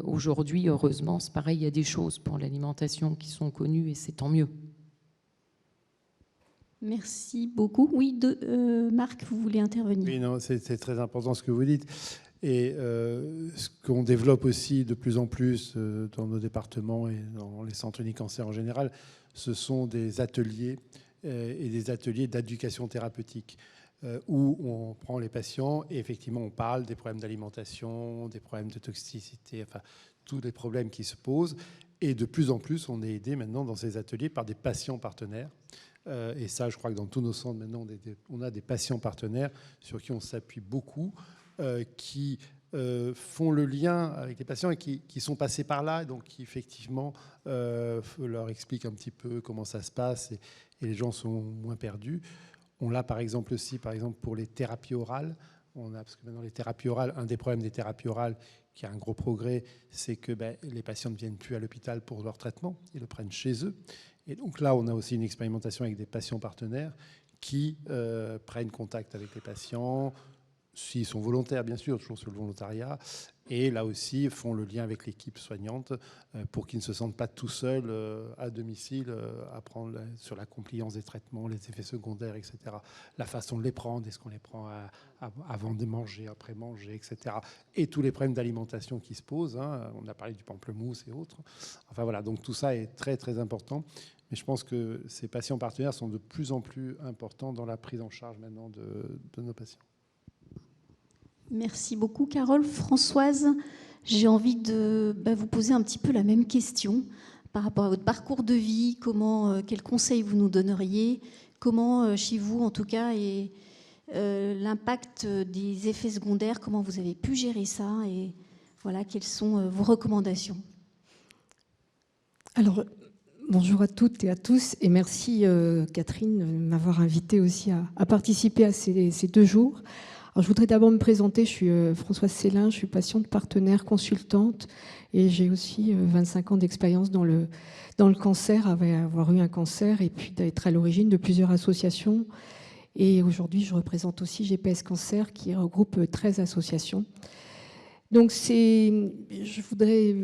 Aujourd'hui, heureusement, c'est pareil, il y a des choses pour l'alimentation qui sont connues et c'est tant mieux. Merci beaucoup. Oui, Marc, vous voulez intervenir? Oui, non, c'est très important ce que vous dites. Et ce qu'on développe aussi de plus en plus dans nos départements et dans les centres unicancer en général, ce sont des ateliers et des ateliers d'éducation thérapeutique où on prend les patients et effectivement on parle des problèmes d'alimentation, des problèmes de toxicité, enfin tous les problèmes qui se posent. Et de plus en plus, on est aidé maintenant dans ces ateliers par des patients partenaires. Et ça, je crois que dans tous nos centres, maintenant, on a des patients partenaires sur qui on s'appuie beaucoup, qui font le lien avec les patients et qui sont passés par là, donc qui, effectivement, leur expliquent un petit peu comment ça se passe et les gens sont moins perdus. On l'a, par exemple, aussi pour les thérapies orales. Parce que maintenant, les thérapies orales, un des problèmes des thérapies orales, qui a un gros progrès, c'est que les patients ne viennent plus à l'hôpital pour leur traitement, ils le prennent chez eux. Et donc là, on a aussi une expérimentation avec des patients partenaires qui prennent contact avec les patients, s'ils sont volontaires, bien sûr, toujours sur le volontariat, et là aussi font le lien avec l'équipe soignante pour qu'ils ne se sentent pas tout seuls à domicile à prendre sur la compliance des traitements, les effets secondaires, etc. La façon de les prendre, est-ce qu'on les prend avant de manger, après manger, etc. Et tous les problèmes d'alimentation qui se posent. On a parlé du pamplemousse et autres. Enfin voilà, donc tout ça est très très important. Mais je pense que ces patients partenaires sont de plus en plus importants dans la prise en charge maintenant de nos patients. Merci beaucoup, Carole. Françoise, j'ai envie de vous poser un petit peu la même question par rapport à votre parcours de vie. Quels conseils vous nous donneriez? Comment, chez vous, en tout cas, est l'impact des effets secondaires? Comment vous avez pu gérer ça? Et voilà, quelles sont vos recommandations? Alors, bonjour à toutes et à tous. Et merci, Catherine, de m'avoir invitée aussi à participer à ces 2 jours. Alors, je voudrais d'abord me présenter. Je suis Françoise Célin, je suis patiente partenaire, consultante, et j'ai aussi 25 ans d'expérience dans le cancer, avoir eu un cancer et puis d'être à l'origine de plusieurs associations. Et aujourd'hui, je représente aussi GPS Cancer, qui regroupe 13 associations. Donc, je voudrais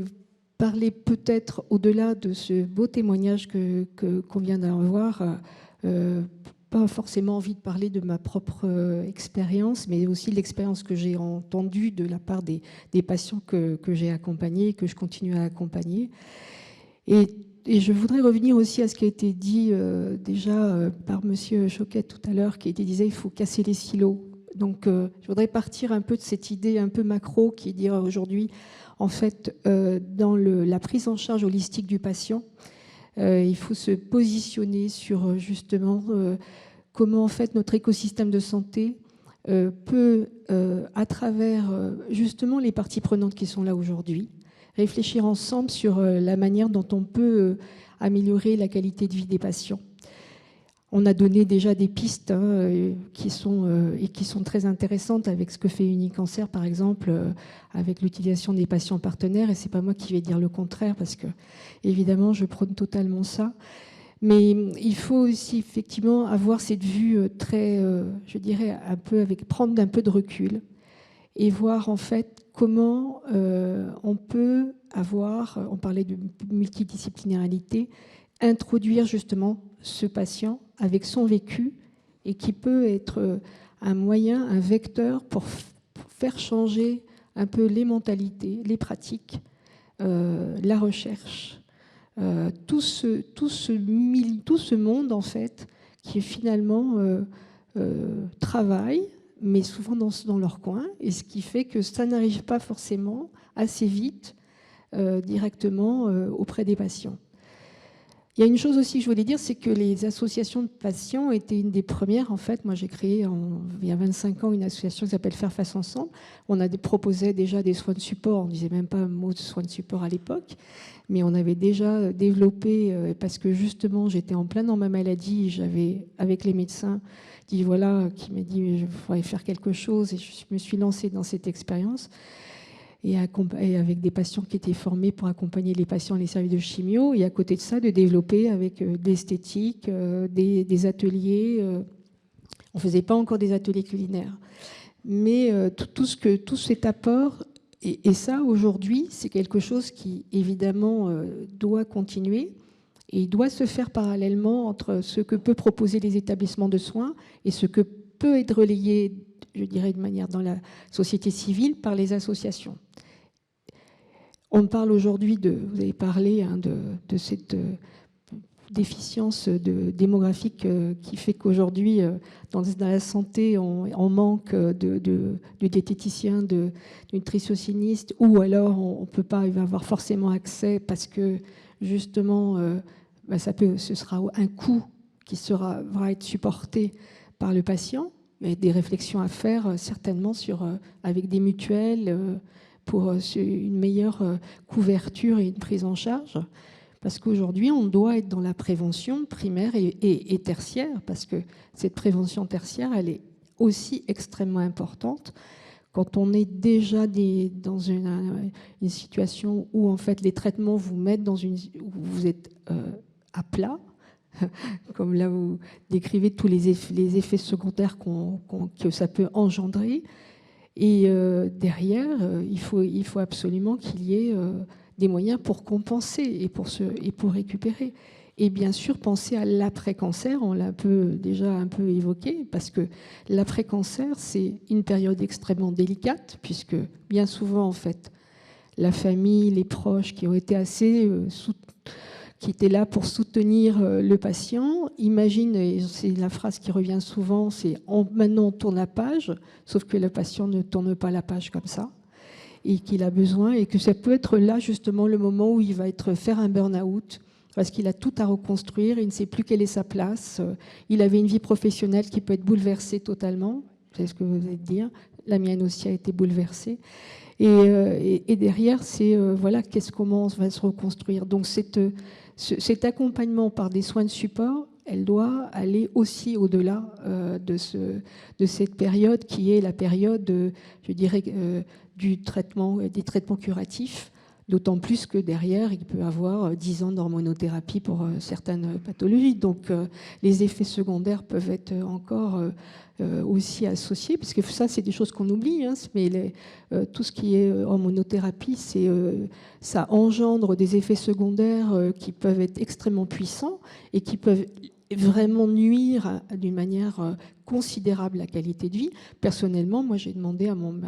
parler peut-être au-delà de ce beau témoignage qu'on vient d'avoir. Pas forcément envie de parler de ma propre expérience, mais aussi de l'expérience que j'ai entendue de la part des patients que j'ai accompagnés et que je continue à accompagner. Et je voudrais revenir aussi à ce qui a été dit déjà par Monsieur Choquet tout à l'heure, qui disait qu'il faut casser les silos. Donc, je voudrais partir un peu de cette idée un peu macro qui est dire aujourd'hui, en fait, dans la prise en charge holistique du patient, il faut se positionner sur justement comment en fait notre écosystème de santé peut, à travers justement les parties prenantes qui sont là aujourd'hui, réfléchir ensemble sur la manière dont on peut améliorer la qualité de vie des patients. On a donné déjà des pistes qui sont très intéressantes avec ce que fait Unicancer, par exemple, avec l'utilisation des patients partenaires. Et c'est pas moi qui vais dire le contraire, parce que évidemment, je prône totalement ça. Mais il faut aussi effectivement avoir cette vue très, je dirais, prendre un peu de recul et voir en fait comment on peut avoir, on parlait de multidisciplinarité, introduire justement ce patient avec son vécu et qui peut être un moyen, un vecteur pour faire changer un peu les mentalités, les pratiques, la recherche, tout ce monde en fait qui finalement travaille, mais souvent dans leur coin, et ce qui fait que ça n'arrive pas forcément assez vite directement auprès des patients. Il y a une chose aussi que je voulais dire, c'est que les associations de patients étaient une des premières. En fait, moi, j'ai créé il y a 25 ans une association qui s'appelle Faire Face Ensemble. On a proposé déjà des soins de support. On ne disait même pas un mot de soins de support à l'époque, mais on avait déjà développé, parce que justement, j'étais en plein dans ma maladie. J'avais, avec les médecins, qui m'a dit il faudrait faire quelque chose, et je me suis lancée dans cette expérience. Et avec des patients qui étaient formés pour accompagner les patients les services de chimio, et à côté de ça, de développer avec de l'esthétique, des ateliers. On ne faisait pas encore des ateliers culinaires. Mais tout cet apport, et ça, aujourd'hui, c'est quelque chose qui, évidemment, doit continuer, et il doit se faire parallèlement entre ce que peut proposer les établissements de soins et ce que peut être relayé, je dirais, de manière dans la société civile par les associations. On parle aujourd'hui vous avez parlé de cette déficience démographique qui fait qu'aujourd'hui, dans la santé, on manque de diététiciens, de nutritionnistes, ou alors on ne peut pas y avoir forcément accès parce que justement, ce sera un coût qui va être supporté par le patient. Il y a des réflexions à faire certainement avec des mutuelles pour une meilleure couverture et une prise en charge. Parce qu'aujourd'hui, on doit être dans la prévention primaire et tertiaire, parce que cette prévention tertiaire, elle est aussi extrêmement importante. Quand on est déjà dans une situation où en fait les traitements vous mettent où vous êtes à plat, comme là vous décrivez tous les effets secondaires que ça peut engendrer. Et derrière, il faut absolument qu'il y ait des moyens pour compenser et pour récupérer. Et bien sûr, penser à l'après-cancer, on l'a déjà un peu évoqué, parce que l'après-cancer, c'est une période extrêmement délicate, puisque bien souvent, en fait, la famille, les proches qui ont été qui étaient là pour soutenir le patient, imaginent, et c'est la phrase qui revient souvent, c'est maintenant on tourne la page, sauf que le patient ne tourne pas la page comme ça, et qu'il a besoin, et que ça peut être là justement le moment où il va faire un burn-out, parce qu'il a tout à reconstruire, il ne sait plus quelle est sa place, il avait une vie professionnelle qui peut être bouleversée totalement, c'est ce que vous allez dire, la mienne aussi a été bouleversée. Et derrière, c'est comment on va se reconstruire. Donc cet accompagnement par des soins de support, elle doit aller aussi au-delà de cette période qui est la période, je dirais, des traitements curatifs. D'autant plus que derrière, il peut y avoir 10 ans d'hormonothérapie pour certaines pathologies. Donc, les effets secondaires peuvent être encore aussi associés, parce que ça, c'est des choses qu'on oublie. Mais tout ce qui est hormonothérapie, ça engendre des effets secondaires qui peuvent être extrêmement puissants et qui peuvent vraiment nuire d'une manière considérable à la qualité de vie. Personnellement, moi, j'ai demandé à mon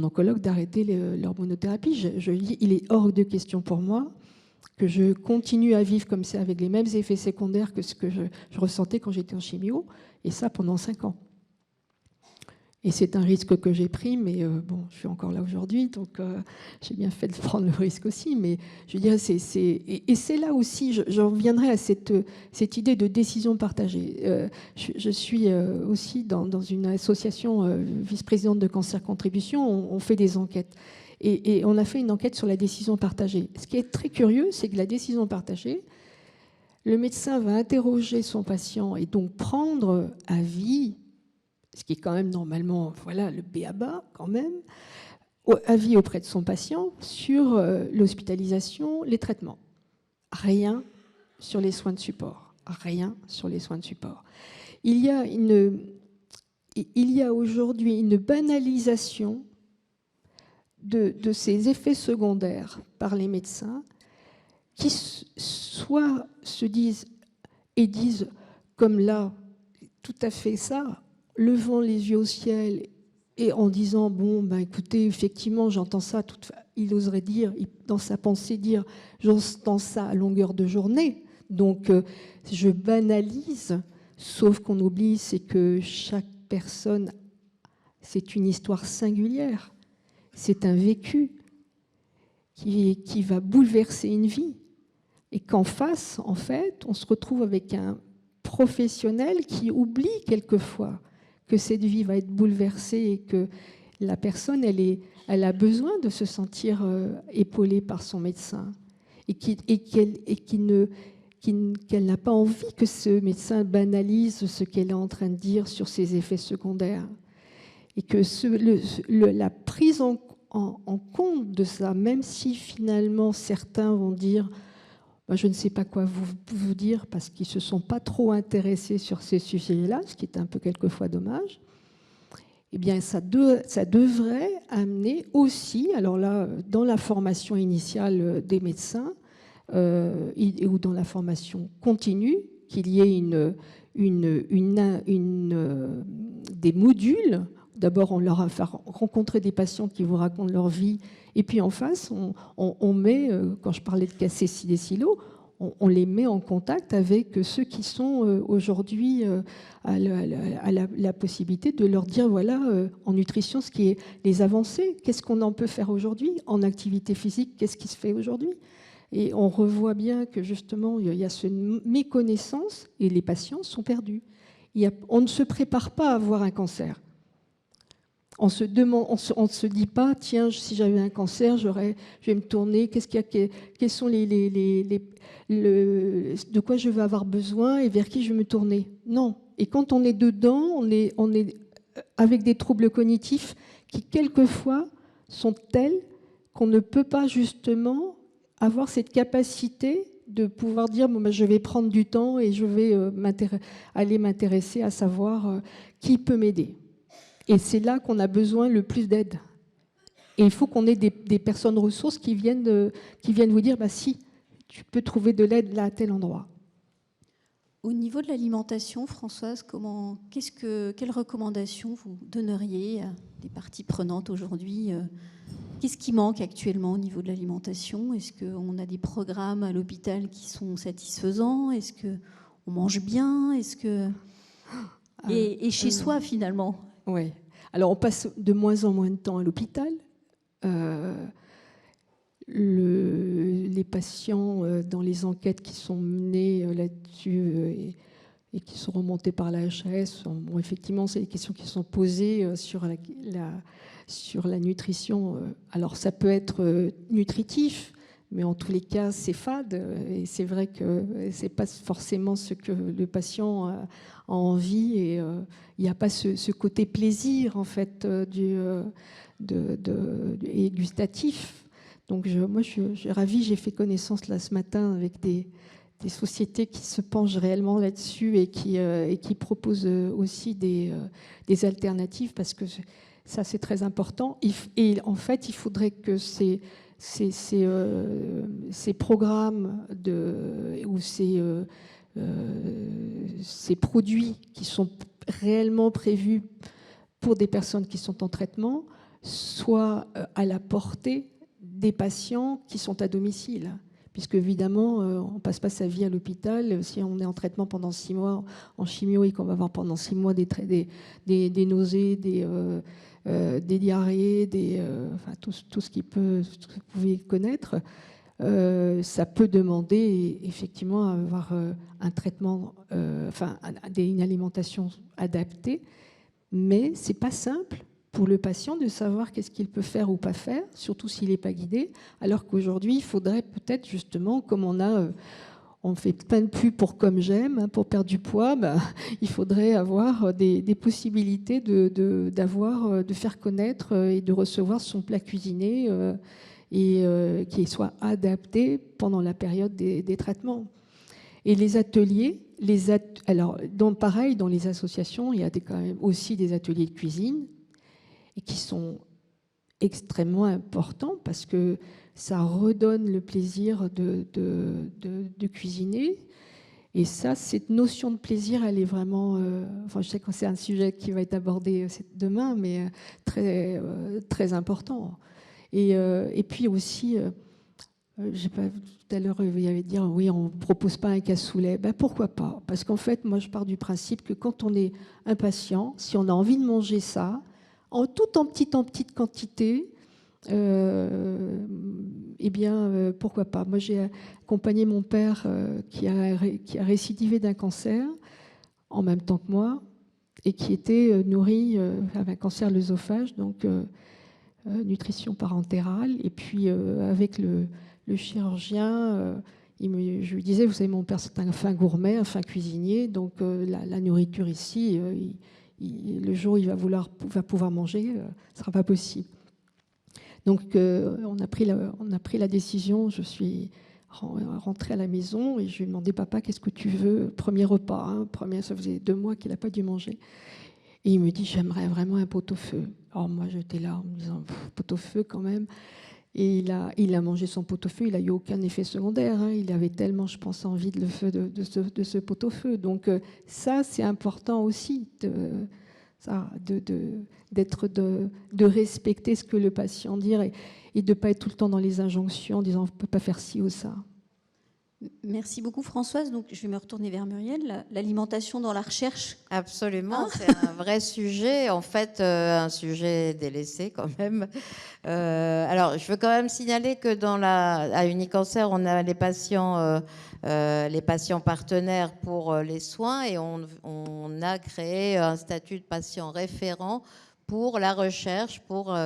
oncologue d'arrêter l'hormonothérapie. Je dis, il est hors de question pour moi que je continue à vivre comme ça avec les mêmes effets secondaires que ce que je ressentais quand j'étais en chimio, et ça pendant 5 ans. Et c'est un risque que j'ai pris, mais bon, je suis encore là aujourd'hui, donc j'ai bien fait de prendre le risque aussi. Mais je veux dire, et c'est là aussi, j'en reviendrai à cette idée de décision partagée. Je suis aussi dans une association vice-présidente de Cancer Contribution, on fait des enquêtes. Et on a fait une enquête sur la décision partagée. Ce qui est très curieux, c'est que la décision partagée, le médecin va interroger son patient et donc prendre avis, ce qui est quand même normalement, le b.a.-ba quand même, avis auprès de son patient sur l'hospitalisation, les traitements. Rien sur les soins de support. Rien sur les soins de support. Il y a aujourd'hui une banalisation de ces effets secondaires par les médecins qui soit se disent et disent, comme là, tout à fait ça, levant les yeux au ciel et en disant, bon, ben, écoutez, effectivement, j'entends ça, il oserait dire, dans sa pensée, dire, j'entends ça à longueur de journée, donc je banalise, sauf qu'on oublie, c'est que chaque personne, c'est une histoire singulière, c'est un vécu qui va bouleverser une vie. Et qu'en face, en fait, on se retrouve avec un professionnel qui oublie quelquefois que cette vie va être bouleversée et que la personne, elle a besoin de se sentir épaulée par son médecin et qu'elle n'a pas envie que ce médecin banalise ce qu'elle est en train de dire sur ses effets secondaires. Et que la prise en compte de ça, même si finalement certains vont dire je ne sais pas quoi vous dire parce qu'ils ne se sont pas trop intéressés sur ces sujets-là, ce qui est un peu quelquefois dommage, eh bien ça devrait amener aussi, alors là, dans la formation initiale des médecins ou dans la formation continue, qu'il y ait des modules. D'abord, on leur a fait rencontrer des patients qui vous racontent leur vie. Et puis en face, on met, quand je parlais de casser des silos, on les met en contact avec ceux qui sont aujourd'hui à la possibilité de leur dire, voilà, en nutrition, ce qui est les avancées, qu'est-ce qu'on en peut faire aujourd'hui, en activité physique, qu'est-ce qui se fait aujourd'hui. Et on revoit bien que justement, il y a cette méconnaissance et les patients sont perdus. On ne se prépare pas à avoir un cancer. On ne se dit pas, tiens, si j'avais un cancer, je vais me tourner, quels sont de quoi je vais avoir besoin et vers qui je vais me tourner. Non. Et quand on est dedans, on est avec des troubles cognitifs qui, quelquefois, sont tels qu'on ne peut pas justement avoir cette capacité de pouvoir dire, bon, ben, je vais prendre du temps et je vais aller m'intéresser à savoir qui peut m'aider. Et c'est là qu'on a besoin le plus d'aide. Et il faut qu'on ait des personnes ressources qui viennent vous dire, bah, si, tu peux trouver de l'aide là à tel endroit. Au niveau de l'alimentation, Françoise, quelles recommandations vous donneriez à des parties prenantes aujourd'hui ? Qu'est-ce qui manque actuellement au niveau de l'alimentation ? Est-ce qu'on a des programmes à l'hôpital qui sont satisfaisants ? Est-ce qu'on mange bien ? Et chez soi, finalement ? Oui. Alors, on passe de moins en moins de temps à l'hôpital. Les patients, dans les enquêtes qui sont menées là-dessus et qui sont remontées par la HAS, bon, effectivement, c'est des questions qui sont posées sur la nutrition. Alors, ça peut être nutritif, mais en tous les cas, c'est fade. Et c'est vrai que ce n'est pas forcément ce que le patient a envie. Et il n'y a pas ce côté plaisir, en fait, et gustatif. Donc, moi, je suis ravie. J'ai fait connaissance là ce matin avec des sociétés qui se penchent réellement là-dessus et qui proposent aussi des alternatives parce que ça, c'est très important. Et en fait, il faudrait que ces programmes ou ces produits qui sont réellement prévus pour des personnes qui sont en traitement soient à la portée des patients qui sont à domicile. Puisque évidemment, on ne passe pas sa vie à l'hôpital. Si on est en traitement pendant 6 mois en chimio et qu'on va avoir pendant 6 mois des nausées, des diarrhées, enfin, tout ce que vous pouvez connaître, ça peut demander effectivement à avoir un traitement, une alimentation adaptée, mais c'est pas simple pour le patient de savoir qu'est-ce qu'il peut faire ou pas faire, surtout s'il n'est pas guidé, alors qu'aujourd'hui, il faudrait peut-être justement, comme on fait plein de pubs pour Comme J'aime, pour perdre du poids, il faudrait avoir des possibilités de faire connaître et de recevoir son plat cuisiné et qui soit adapté pendant la période des traitements. Et les ateliers, pareil, dans les associations, il y a quand même aussi des ateliers de cuisine et qui sont extrêmement importants parce que ça redonne le plaisir de cuisiner. Et ça, cette notion de plaisir, elle est vraiment... enfin, je sais que c'est un sujet qui va être abordé demain, mais très important. Et puis aussi, j'ai pas, tout à l'heure, il y avait dire, oui, on ne propose pas un cassoulet. Ben, pourquoi pas? Parce qu'en fait, moi, je pars du principe que quand on est impatient, si on a envie de manger ça, en petite quantité, eh bien, pourquoi pas? Moi, j'ai accompagné mon père qui a récidivé d'un cancer en même temps que moi et qui était nourri avec un cancer de l'œsophage, donc nutrition parentérale. Et puis, avec le chirurgien, je lui disais, vous savez, mon père, c'est un fin gourmet, un fin cuisinier, donc la nourriture ici, le jour où il va pouvoir manger, ce ne sera pas possible. Donc, on a pris la décision. Je suis rentrée à la maison et je lui ai demandé, papa, qu'est-ce que tu veux? Premier repas, hein, ça faisait 2 mois qu'il n'a pas dû manger. Et il me dit, j'aimerais vraiment un pot-au-feu. Alors moi, j'étais là en me disant, pot-au-feu quand même. Et il a mangé son pot-au-feu, il n'a eu aucun effet secondaire. Hein. Il avait tellement, je pense, envie de ce pot-au-feu. Donc ça, c'est important aussi de respecter ce que le patient dit et de ne pas être tout le temps dans les injonctions en disant on ne peut pas faire ci ou ça. Merci beaucoup Françoise. Donc, je vais me retourner vers Muriel. L'alimentation dans la recherche. Absolument, c'est un vrai sujet, en fait, un sujet délaissé quand même. Alors, je veux quand même signaler que à Unicancer, on a les patients partenaires pour les soins et on a créé un statut de patient référent pour la recherche,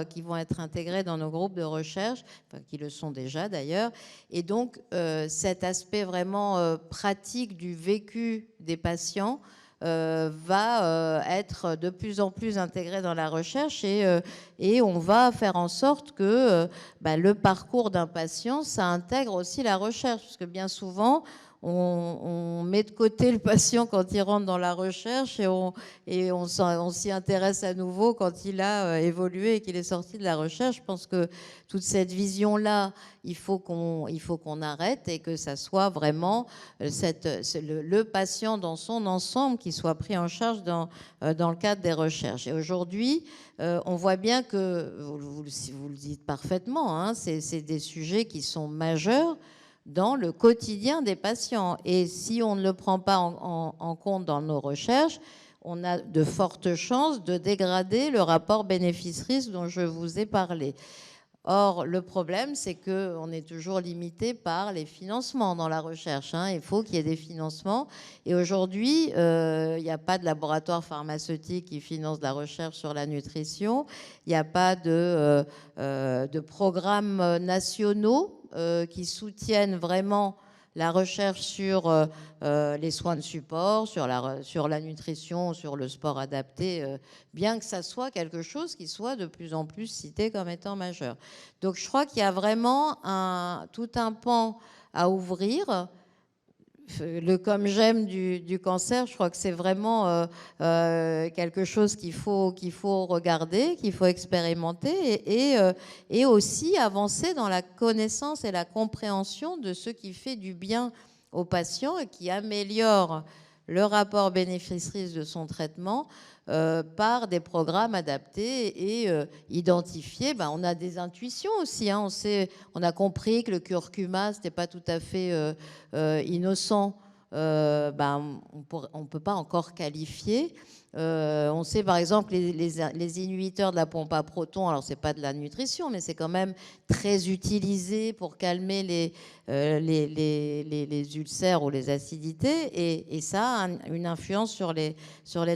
qui vont être intégrés dans nos groupes de recherche, enfin, qui le sont déjà d'ailleurs. Et donc, cet aspect vraiment pratique du vécu des patients va être de plus en plus intégré dans la recherche et on va faire en sorte que le parcours d'un patient, ça intègre aussi la recherche, parce que bien souvent, on met de côté le patient quand il rentre dans la recherche et on s'y intéresse à nouveau quand il a évolué et qu'il est sorti de la recherche. Je pense que toute cette vision-là, il faut qu'on arrête et que ça soit vraiment le patient dans son ensemble qui soit pris en charge dans le cadre des recherches. Et aujourd'hui, on voit bien que, vous le dites parfaitement, hein, c'est des sujets qui sont majeurs dans le quotidien des patients. Et si on ne le prend pas en compte dans nos recherches, on a de fortes chances de dégrader le rapport bénéfice-risque dont je vous ai parlé. Or, le problème, c'est qu'on est toujours limité par les financements dans la recherche. Hein. Il faut qu'il y ait des financements. Et aujourd'hui, il n'y a pas de laboratoire pharmaceutique qui finance la recherche sur la nutrition. Il n'y a pas de programmes nationaux qui soutiennent vraiment la recherche sur les soins de support, sur la nutrition, sur le sport adapté, bien que ça soit quelque chose qui soit de plus en plus cité comme étant majeur. Donc je crois qu'il y a vraiment tout un pan à ouvrir. Le comme j'aime du cancer, je crois que c'est vraiment quelque chose qu'il faut regarder, qu'il faut expérimenter et aussi avancer dans la connaissance et la compréhension de ce qui fait du bien aux patients et qui améliore le rapport bénéfice-risque de son traitement par des programmes adaptés et identifiés. On a des intuitions aussi. Hein. On a compris que le curcuma, ce n'était pas tout à fait innocent. On ne peut pas encore qualifier. On sait par exemple les inhibiteurs de la pompe à protons, alors c'est pas de la nutrition, mais c'est quand même très utilisé pour calmer les ulcères ou les acidités, et ça a une influence sur les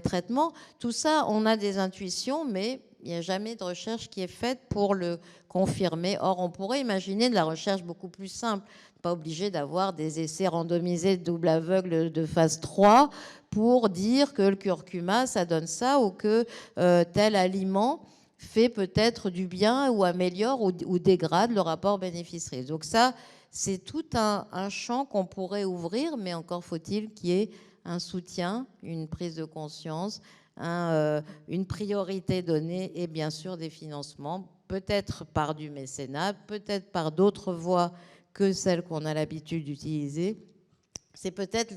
traitements. Tout ça, on a des intuitions, mais il n'y a jamais de recherche qui est faite pour le confirmer. Or, on pourrait imaginer de la recherche beaucoup plus simple. Pas obligé d'avoir des essais randomisés de double aveugle de phase 3 pour dire que le curcuma, ça donne ça, ou que tel aliment fait peut-être du bien ou améliore ou dégrade le rapport bénéfice-risque. Donc ça, c'est tout un champ qu'on pourrait ouvrir, mais encore faut-il qu'il y ait un soutien, une prise de conscience, une priorité donnée et bien sûr des financements, peut-être par du mécénat, peut-être par d'autres voies que celles qu'on a l'habitude d'utiliser, c'est peut-être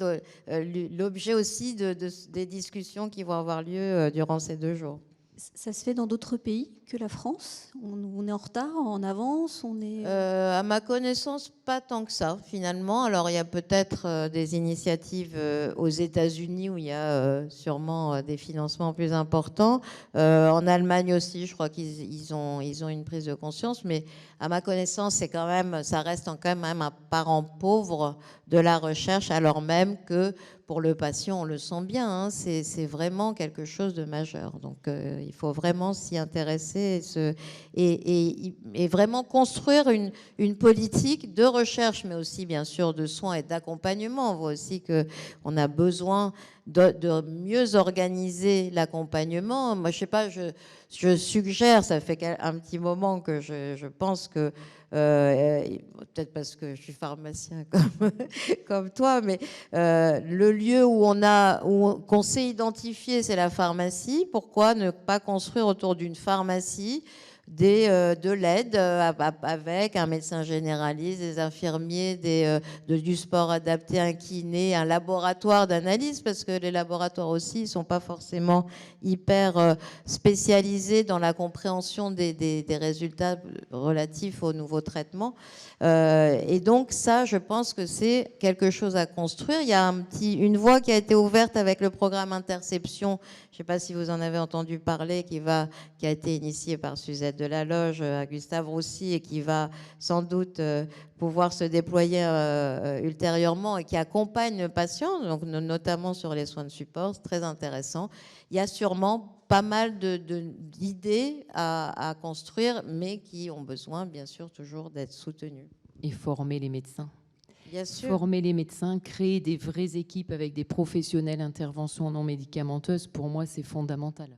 l'objet aussi des discussions qui vont avoir lieu durant ces 2 jours. Ça se fait dans d'autres pays que la France? On est en retard, en avance, on est... À ma connaissance, pas tant que ça, finalement. Alors, il y a peut-être des initiatives aux États-Unis où il y a sûrement des financements plus importants. En Allemagne aussi, je crois qu'ils ont une prise de conscience. Mais à ma connaissance, ça reste quand même un parent pauvre de la recherche, alors même que pour le patient, on le sent bien, hein, c'est vraiment quelque chose de majeur. Donc, il faut vraiment s'y intéresser et vraiment construire une politique de recherche, mais aussi, bien sûr, de soins et d'accompagnement. On voit aussi qu'on a besoin de mieux organiser l'accompagnement. Moi, je sais pas, je suggère, ça fait un petit moment que je pense que, peut-être parce que je suis pharmacien comme toi, mais le lieu qu'on sait identifier, c'est la pharmacie. Pourquoi ne pas construire autour d'une pharmacie de l'aide avec un médecin généraliste, des infirmiers, du sport adapté, un kiné, un laboratoire d'analyse, parce que les laboratoires aussi ne sont pas forcément hyper spécialisés dans la compréhension des résultats relatifs aux nouveaux traitements. Et donc ça, je pense que c'est quelque chose à construire. Il y a une voie qui a été ouverte avec le programme Interception. Je ne sais pas si vous en avez entendu parler, qui a été initié par Suzette Delaloge, à Gustave Roussy, et qui va sans doute pouvoir se déployer ultérieurement et qui accompagne le patient, donc notamment sur les soins de support. C'est très intéressant. Il y a sûrement pas mal d'idées à construire, mais qui ont besoin, bien sûr, toujours d'être soutenues. Et former les médecins. Bien sûr. Former les médecins, créer des vraies équipes avec des professionnels interventions non médicamenteuses, pour moi, c'est fondamental.